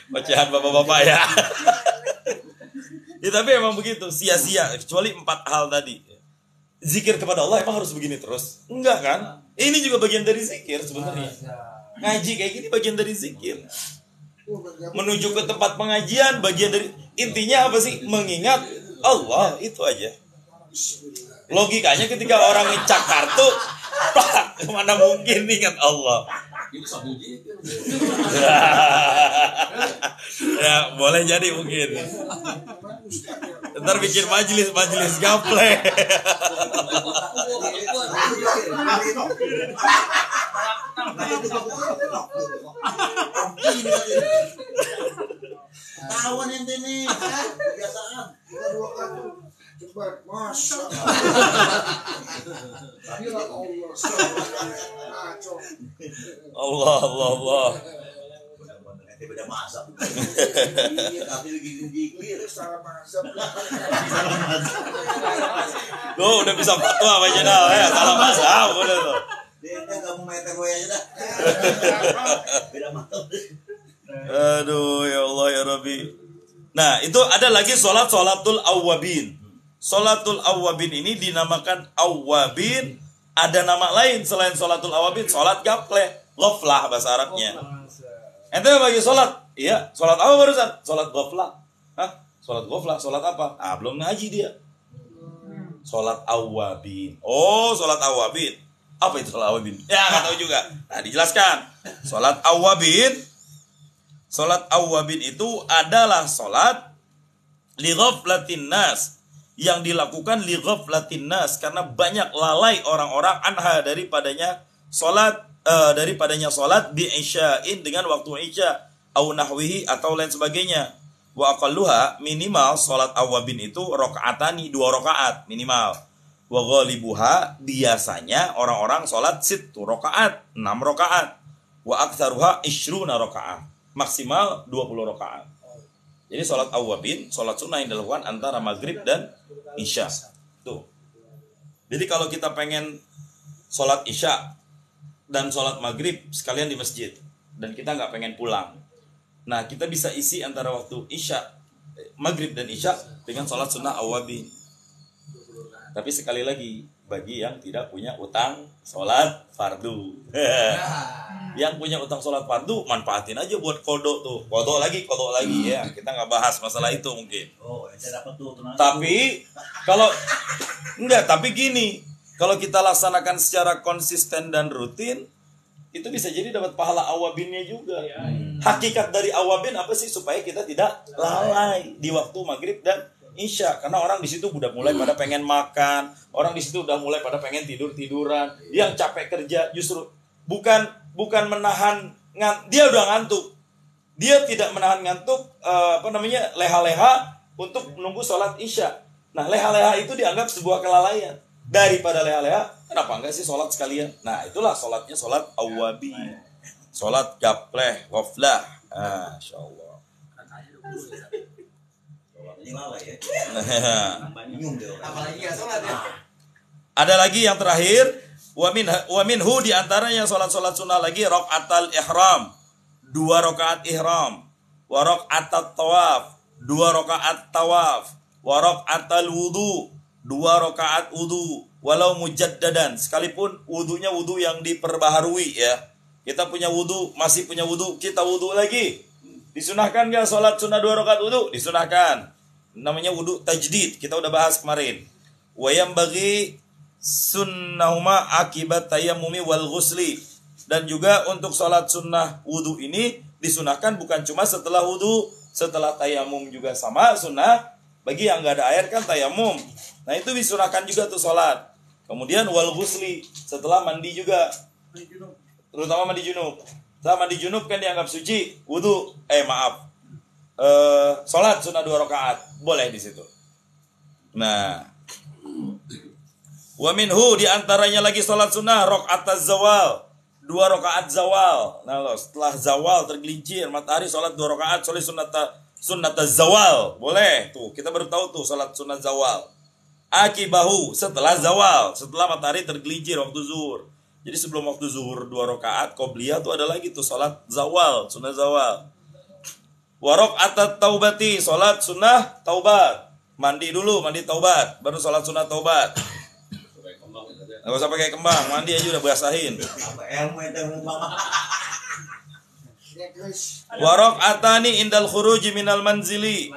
Bacaan bapak-bapak ya. Ya tapi emang begitu, sia-sia kecuali 4 hal tadi. Zikir kepada Allah emang harus begini terus? Enggak kan? Ini juga bagian dari zikir sebenarnya. Ngaji kayak gini bagian dari zikir. Menuju ke tempat pengajian bagian dari, intinya apa sih? Mengingat Allah, itu aja. Logikanya ketika orang ngecak kartu, mana mungkin ingat Allah. Ya boleh jadi mungkin. Ntar bikin majelis gapleh. Tawan ente nih, kebiasaan. Kita 2 kartu. Cepat, masya Allah. Allah. Beda masak. Tapi gigit salah masak. Lo udah bisa fatwa apa channel ya? Salah masak udah tuh. Dia nggak mau meter gue aja dah. Beda masak. Aduh ya Allah ya Rabbi. Nah itu ada lagi sholatul awwabin. Sholatul awwabin ini dinamakan awwabin. Ada nama lain selain sholatul awwabin. Sholat gapleh, ghaflah bahasa Arabnya. Ente bagi sholat? Iya, sholat apa barusan? Sholat ghaflah. Hah? Sholat ghaflah, sholat apa? Ah belum ngaji dia. Sholat awwabin. Oh sholat awwabin. Apa itu sholat awabin? Ya nggak tahu juga. Nah dijelaskan. Sholat awabin itu adalah sholat li ghaflatin nas, yang dilakukan li ghaflatin nas karena banyak lalai orang-orang anha daripadanya sholat bi isya'in dengan waktu isya au nahwihi atau lain sebagainya. Wa aqalluha, minimal sholat awabin itu rakaatani, 2 rakaat minimal. Wa ghalibuha, biasanya orang-orang sholat 7 rakaat, 6 rakaat. Wa aktsaruha 20 rakaat, maksimal 20 rakaat. Jadi sholat awabin, sholat sunnah yang dilakukan antara maghrib dan isya. Tuh. Jadi kalau kita pengen sholat isya dan sholat maghrib sekalian di masjid, dan kita nggak pengen pulang, nah kita bisa isi antara waktu isya, maghrib dan isya dengan sholat sunnah awabin. Tapi sekali lagi, bagi yang tidak punya utang sholat fardu. Yang punya utang sholat fardu, manfaatin aja buat kodok tuh. Kodok lagi ya. Kita nggak bahas masalah itu mungkin. Oh, saya dapat tuh. Tapi tapi gini, kalau kita laksanakan secara konsisten dan rutin, itu bisa jadi dapat pahala awabinnya juga. Hakikat dari awabin apa sih? Supaya kita tidak lalai di waktu maghrib dan isya, karena orang di situ udah mulai pada pengen makan, orang di situ udah mulai pada pengen tiduran, yang capek kerja justru bukan menahan, dia udah ngantuk, dia tidak menahan ngantuk, leha-leha untuk menunggu sholat isya. Nah leha-leha itu dianggap sebuah kelalaian. Daripada leha-leha, kenapa enggak sih sholat sekalian? Nah itulah sholatnya, sholat awabin, sholat gapleh, waflah. Masya Allah. Ada lagi yang terakhir, wa minhu di antaranya salat-salat sunnah lagi raqatul ihram, 2 rakaat ihram, wa raqatul tawaf, 2 rakaat tawaf, wa raqatul wudu, 2 rakaat wudu, walau mujaddadan, sekalipun wudunya wudu yang diperbaharui ya. Kita punya wudu, masih punya wudu, kita wudu lagi. Disunahkan enggak salat sunnah 2 rakaat wudu? Disunahkan. Namanya wudu tajdid, kita udah bahas kemarin. Wa yambaghi sunnahuma akibat tayammumi wal ghusli, dan juga untuk salat sunnah wudu ini disunahkan bukan cuma setelah wudu, setelah tayamum juga sama sunnah. Bagi yang nggak ada air kan tayamum, nah itu disunahkan juga tuh salat. Kemudian wal ghusli, setelah mandi juga, terutama mandi junub. Setelah mandi junub kan dianggap suci, wudu salat sunnah 2 rakaat boleh di situ. Nah, wa minhu di antaranya lagi salat sunnah rakaat zawal, 2 rakaat zawal. Nah, setelah zawal tergelincir matahari, salat 2 rakaat, salat sunnat zawal boleh. Tuh, kita baru tahu tuh salat sunnah zawal. Akibahu, setelah zawal, setelah matahari tergelincir waktu zuhur. Jadi sebelum waktu zuhur 2 rakaat qobliyah tuh ada lagi tuh salat zawal, sunnah zawal. Wa raqatat taubati, salat sunnah taubat. Mandi dulu, mandi taubat, baru salat sunnah taubat. Enggak usah pakai kembang, mandi aja udah basahin. Wa raqatani indal khuruji minal manzili,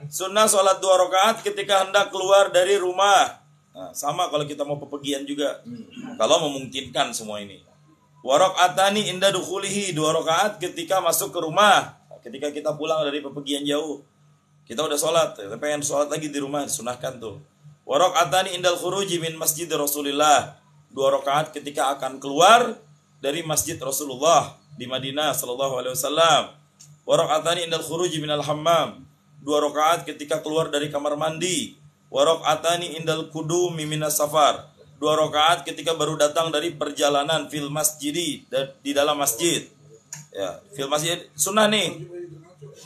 sunnah salat 2 rakaat ketika hendak keluar dari rumah. Nah, sama kalau kita mau bepergian juga. Kalau memungkinkan semua ini. Wa raqatani inda dukhulihi, 2 rakaat ketika masuk ke rumah. Ketika kita pulang dari bepergian jauh, kita udah sholat, kita pengen sholat lagi di rumah, disunahkan tuh. Wa raqatani indal khuruji min masjid Rasulillah, 2 rakaat ketika akan keluar dari masjid Rasulullah di Madinah sallallahu alaihi wasallam. Wa raqatani indal khuruji minal hammam, 2 rakaat ketika keluar dari kamar mandi. Wa raqatani indal qudumi minas safar, 2 rakaat ketika baru datang dari perjalanan fil masjidi, di dalam masjid. Ya, fil masjid sunnah nih.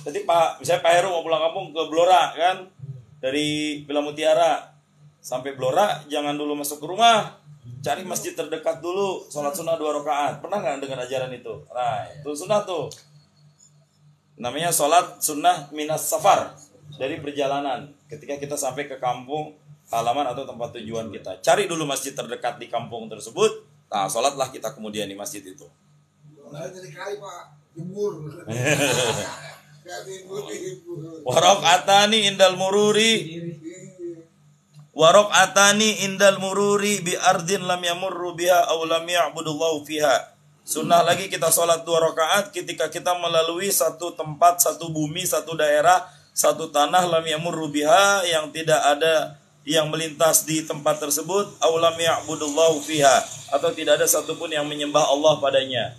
Jadi misalnya Pak Heru mau pulang kampung ke Blora kan, dari Villa Mutiara sampai Blora, jangan dulu masuk ke rumah, cari masjid terdekat dulu, sholat sunnah 2 rakaat. Pernah nggak dengar ajaran itu? Nah, itu sunnah tuh. Namanya sholat sunnah minas safar, dari perjalanan. Ketika kita sampai ke kampung halaman atau tempat tujuan kita, cari dulu masjid terdekat di kampung tersebut. Nah, sholatlah kita kemudian di masjid itu. Jadi kali Pak, jemur. Wa raqatani indal mururi, wa raq'atani indal mururi bi ardin lam yamurru biha aw lam ya'budullahu fiha. Sunnah lagi kita sholat 2 rakaat ketika kita melalui satu tempat, satu bumi, satu daerah, satu tanah lam yamurru biha, yang tidak ada yang melintas di tempat tersebut, aw lam ya'budullahu fiha, atau tidak ada satupun yang menyembah Allah padanya.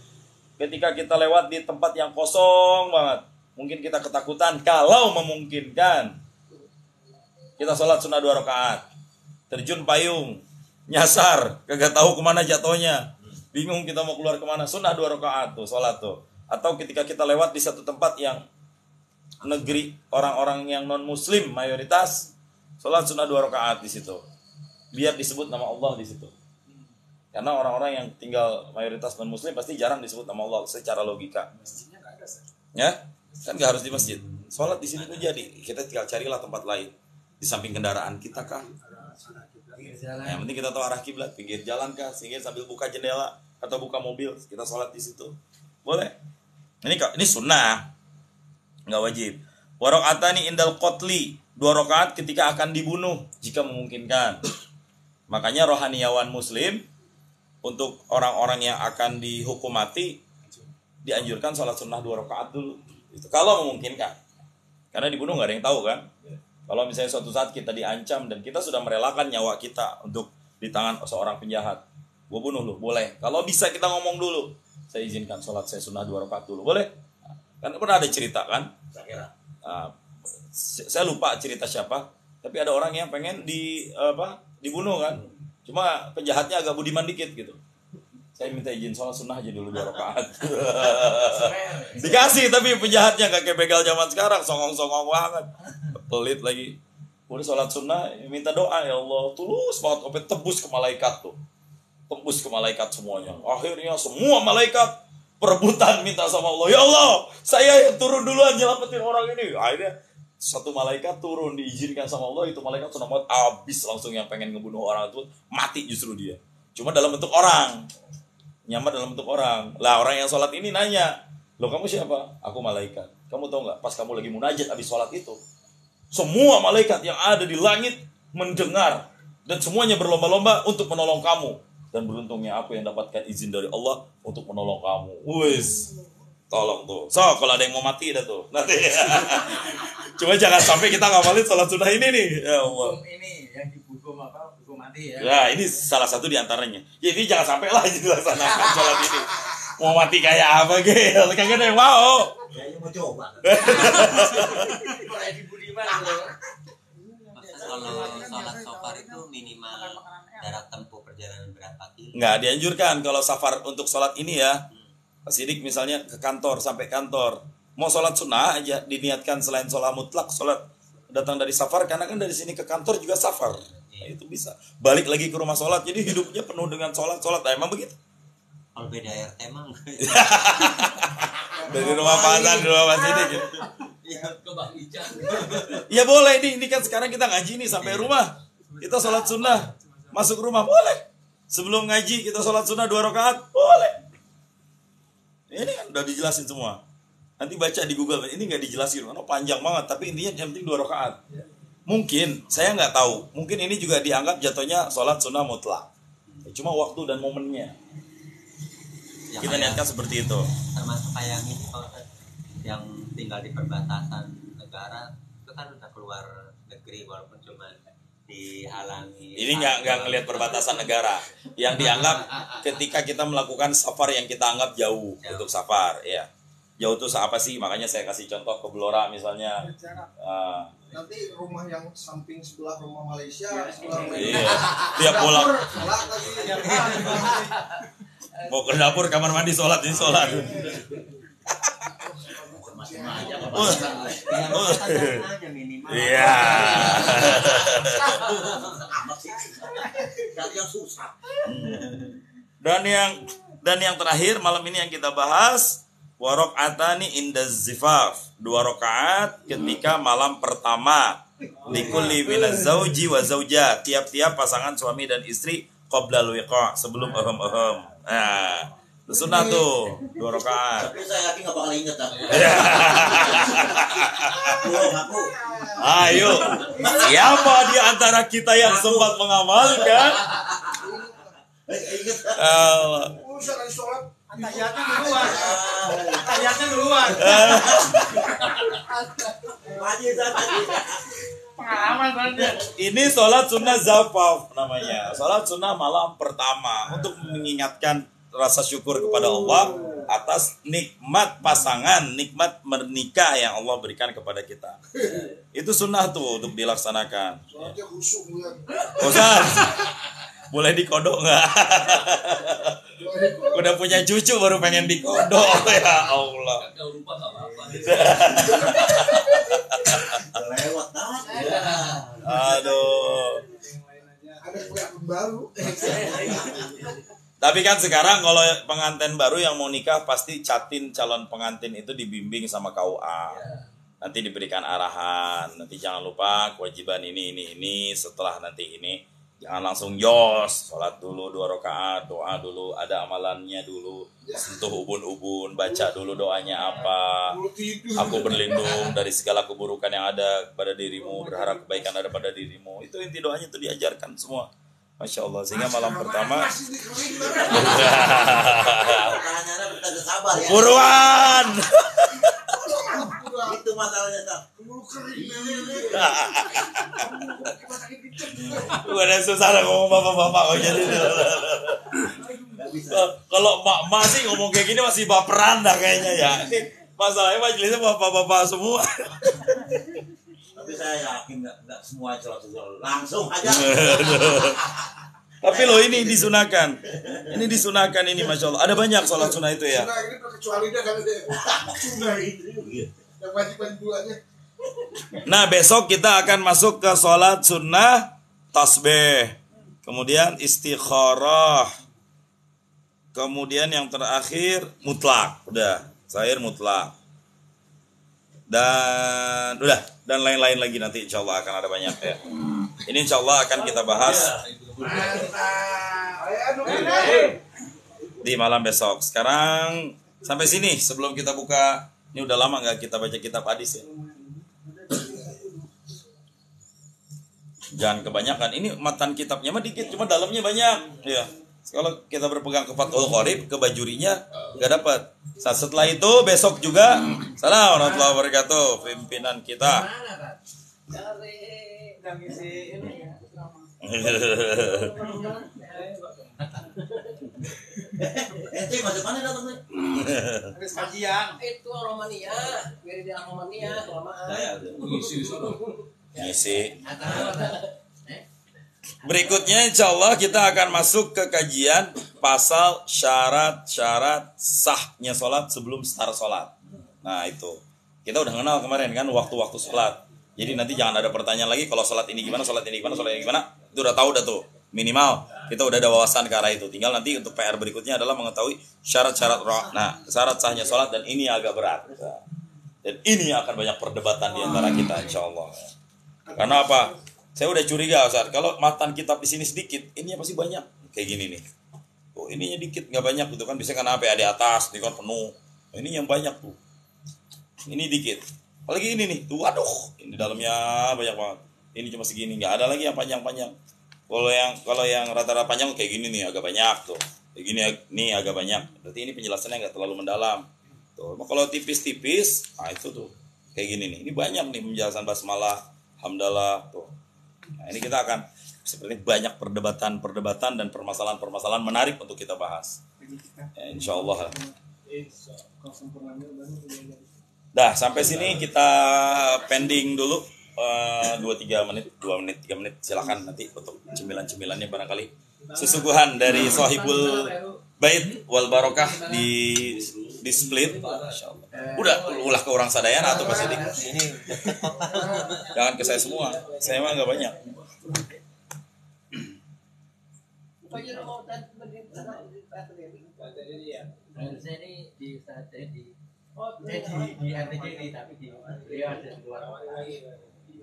Ketika kita lewat di tempat yang kosong banget, mungkin kita ketakutan, kalau memungkinkan kita sholat sunnah 2 rakaat. Terjun payung, nyasar, kagak tahu kemana jatuhnya, bingung kita mau keluar kemana, sunnah 2 rakaat tuh sholat tuh. Atau ketika kita lewat di satu tempat yang negeri orang-orang yang non muslim mayoritas, sholat sunnah 2 rakaat di situ, biar disebut nama Allah di situ. Karena orang-orang yang tinggal mayoritas non muslim pasti jarang disebut nama Allah secara logika. Ya, kan nggak harus di masjid. Sholat di sini pun jadi. Kita tinggal carilah tempat lain di samping kendaraan kita kah? Yang penting kita tahu arah kiblat, pinggir jalan kah, sehingga sambil buka jendela atau buka mobil kita sholat di situ. Boleh. Ini sunnah, nggak wajib. Wa raq'atani indal qatli, 2 rakaat ketika akan dibunuh jika memungkinkan. Makanya rohaniawan muslim untuk orang-orang yang akan dihukum mati dianjurkan sholat sunnah 2 rakaat dulu. Itu kalau memungkinkan. Karena dibunuh nggak ada yang tahu kan. Kalau misalnya suatu saat kita diancam dan kita sudah merelakan nyawa kita untuk di tangan seorang penjahat, gue bunuh lu, boleh. Kalau bisa kita ngomong dulu, saya izinkan sholat saya sunnah 2 rakaat dulu, boleh? Kan pernah ada cerita kan? Saya lupa cerita siapa, tapi ada orang yang pengen dibunuh kan, cuma penjahatnya agak budiman dikit gitu. Saya minta izin sholat sunnah aja dulu 2 rakaat. Dikasih, tapi penjahatnya gak kayak begal zaman sekarang, songong-songong banget, pelit lagi. Udah sholat sunnah, minta doa, ya Allah, tulus banget, sampai tembus ke malaikat tuh, tembus ke malaikat semuanya. Akhirnya semua malaikat perebutan minta sama Allah, ya Allah, saya yang turun duluan nyelamatin orang ini. Akhirnya satu malaikat turun diizinkan sama Allah, itu malaikat sudah banget, abis langsung yang pengen ngebunuh orang itu mati justru dia. Cuma dalam bentuk orang, nyamar dalam bentuk orang. Lah orang yang sholat ini nanya, loh kamu siapa? Aku malaikat. Kamu tahu nggak? Pas kamu lagi munajat habis sholat itu, semua malaikat yang ada di langit mendengar dan semuanya berlomba-lomba untuk menolong kamu. Dan beruntungnya aku yang dapatkan izin dari Allah untuk menolong kamu. Wis, tolong tuh. So kalau ada yang mau mati dah tuh nanti. Cuma jangan sampai kita ngapalin sholat sunnah ini nih. Ya Allah. Ini yang dihukum apa? Hukum mati ya. Ya ini salah satu diantaranya. Jadi jangan sampai lah dilaksanakan sholat ini. Mau mati kayak apa gel? Kagak ada yang mau. Kayaknya mau coba. Mulai di Budiman loh. Kalau sholat safar itu minimal jarak tempuh perjalanan berapa kilo? Nggak dianjurkan kalau safar untuk sholat ini ya. Pak Sidik misalnya ke kantor, sampai kantor, mau sholat sunnah aja diniatkan selain sholat mutlak, sholat datang dari safar, karena kan dari sini ke kantor juga safar. Nah, itu bisa. Balik lagi ke rumah sholat, jadi hidupnya penuh dengan sholat. Nah, emang begitu. Kalau beda RT emang Dari rumah Pak Hasan, di rumah Pak Sidik gitu. Ke Bang Ican. Ya boleh nih, ini kan sekarang kita ngaji nih sampai rumah. Kita sholat sunnah, masuk rumah boleh. Sebelum ngaji kita sholat sunnah 2 rakaat, boleh. Ini kan udah dijelasin semua. Nanti baca di Google, ini nggak dijelasin, karena panjang banget. Tapi intinya yang penting 2 rakaat. Mungkin, saya nggak tahu. Mungkin ini juga dianggap jatuhnya sholat sunnah mutlak. Cuma waktu dan momennya. yang Kita niatkan seperti itu. termasuk kayak yang ini kalau yang tinggal di perbatasan negara itu kan udah keluar negeri walaupun cuma dihalangi. Ini nggak ngelihat perbatasan negara. Yang dianggap ketika kita melakukan safar yang kita anggap jauh. Untuk safar, ya. Jauh itu apa sih? Makanya saya kasih contoh ke Blora misalnya. Nanti rumah yang samping sebelah rumah Malaysia, sebelah Iya. Tiap pulang sholat lagi. mau ke dapur, kamar mandi, sholat, jadi sholat. Iya. Dan yang terakhir malam ini yang kita bahas, wa raq'atani inda zifaf, 2 rakaat ketika malam pertama. Likulli minaz zauji wa zaujah, tiap-tiap pasangan suami dan istri qabla al-wiqa, sebelum nah Sunnah tuh 2 rakaat. Tapi saya yakin nggak bakal inget aku. Aku. Ayo, siapa di antara kita yang sempat mengamalkan? Inget. Urusan dari sholat. Tahiyatnya duluan. Tahiyatnya duluan. Pengalaman banget. Ini sholat sunnah zafaf namanya. Sholat sunnah malam pertama untuk mengingatkan rasa syukur kepada Allah atas nikmat pasangan, nikmat menikah yang Allah berikan kepada kita. Itu sunnah tuh untuk dilaksanakan. Sholatnya khusyuk bulan. Ustaz, boleh dikodok nggak? Udah punya cucu baru pengen dikodok ya Allah. Kalau lupa nggak apa-apa. Lewat dah. Aduh. Ada kue baru. Tapi kan sekarang kalau pengantin baru yang mau nikah pasti catin calon pengantin itu dibimbing sama KUA. Nanti diberikan arahan. Nanti jangan lupa kewajiban ini. Setelah nanti ini jangan langsung jos. Sholat dulu 2 rakaat, doa dulu, ada amalannya dulu. Sentuh ubun-ubun, baca dulu doanya apa. Aku berlindung dari segala keburukan yang ada pada dirimu, berharap kebaikan ada pada dirimu. Itu inti doanya itu diajarkan semua. Masya Allah, sehingga malam pertama Pertanyaannya bertanya sabar ya. buruan. Itu masalahnya tak. Udah susah ngomong bapak-bapak kok jadi. Kalau mak sih ngomong kayak gini masih baperan dah kayaknya ya. Ini masalahnya majelisnya bapak-bapak semua. Tapi saya yakin nggak semua sholat langsung aja. Tapi loh ini disunahkan. Ini disunahkan ini Masya Allah. Ada banyak sholat sunnah itu ya. Sunnah ini kecuali dia kan ada sunnah itu. Yang wajib-wajib bulannya. Nah besok kita akan masuk ke sholat sunnah tasbih. Kemudian istikharah. Kemudian yang terakhir mutlak. Udah, terakhir mutlak. Dan lain-lain lagi nanti insya Allah akan ada banyak ya. Ini insya Allah akan kita bahas di malam besok. Sekarang sampai sini sebelum kita buka. Ini udah lama nggak kita baca kitab hadis ya. Jangan kebanyakan. Ini matan kitabnya mah dikit, cuma dalamnya banyak. Ya. Kalau kita berpegang ke Fathul Qorib, ke bajurinya nggak dapat. Setelah itu besok juga. Assalamualaikum warahmatullahi wabarakatuh. Pimpinan kita. Ente masuk mana datangnya? Habis kajian. Itu Romania, dari daerah Romania kelamaan. Saya Ngisi sudah. Ngisi. Berikutnya insya Allah kita akan masuk ke kajian pasal syarat-syarat sahnya sholat sebelum start sholat. Nah itu kita udah kenal kemarin kan waktu-waktu sholat. Jadi nanti jangan ada pertanyaan lagi kalau sholat ini gimana, sholat ini gimana, sholat ini gimana. Itu udah tahu dah tuh minimal kita udah ada wawasan ke arah itu. Tinggal nanti untuk PR berikutnya adalah mengetahui syarat-syarat syarat sahnya sholat, dan ini agak berat. Dan ini akan banyak perdebatan di antara kita insya Allah. Karena apa? Saya udah curiga Ustaz, kalau matan kitab di sini sedikit, ini pasti banyak kayak gini nih. Oh, ininya dikit nggak banyak gitu kan, biasanya kan apa ya di atas, di kan penuh. Oh, ini yang banyak tuh. Ini dikit. Apalagi ini nih, tuh aduh, ini dalamnya banyak banget. Ini cuma segini, nggak ada lagi yang panjang-panjang. Kalau yang rata-rata panjang kayak gini nih agak banyak tuh. Kayak gini nih agak banyak. Berarti ini penjelasannya nggak terlalu mendalam. Tuh, kalau tipis-tipis, nah itu tuh kayak gini nih. Ini banyak nih penjelasan basmalah, hamdalah tuh. Nah, ini kita akan seperti banyak perdebatan dan permasalahan-permasalahan menarik untuk kita bahas. Ya, insya Allah. Dah, sampai sini kita pending dulu 2-3 menit, 2 menit, 3 menit. Silakan nanti untuk cemilan-cemilannya barangkali. Susuguhan dari Sohibul Bait wal Barokah di split. Insyaallah. Ulah ke orang Sadayana atau Pak Sidik. Ini Jangan ke saya semua. Saya mah enggak banyak. Saya ini di saat saya di RTJ ini, tapi di beliau ada di luar. Di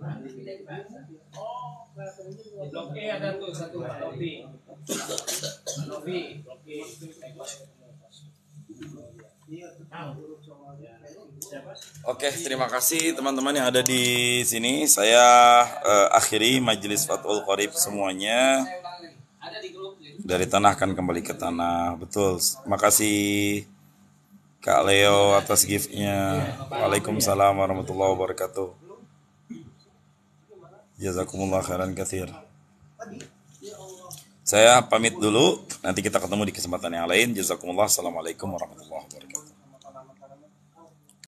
Blok E ada tuh satu Novi. Oke, terima kasih teman-teman yang ada di sini. Saya akhiri majelis Fathul Qorib semuanya. Dari tanah akan kembali ke tanah. Betul. Makasih Kak Leo atas gift-nya. Waalaikumsalam warahmatullahi wabarakatuh. Jazakumullah khairan katsir. Saya pamit dulu. Nanti kita ketemu di kesempatan yang lain. Jazakumullah. Assalamualaikum warahmatullahi wabarakatuh.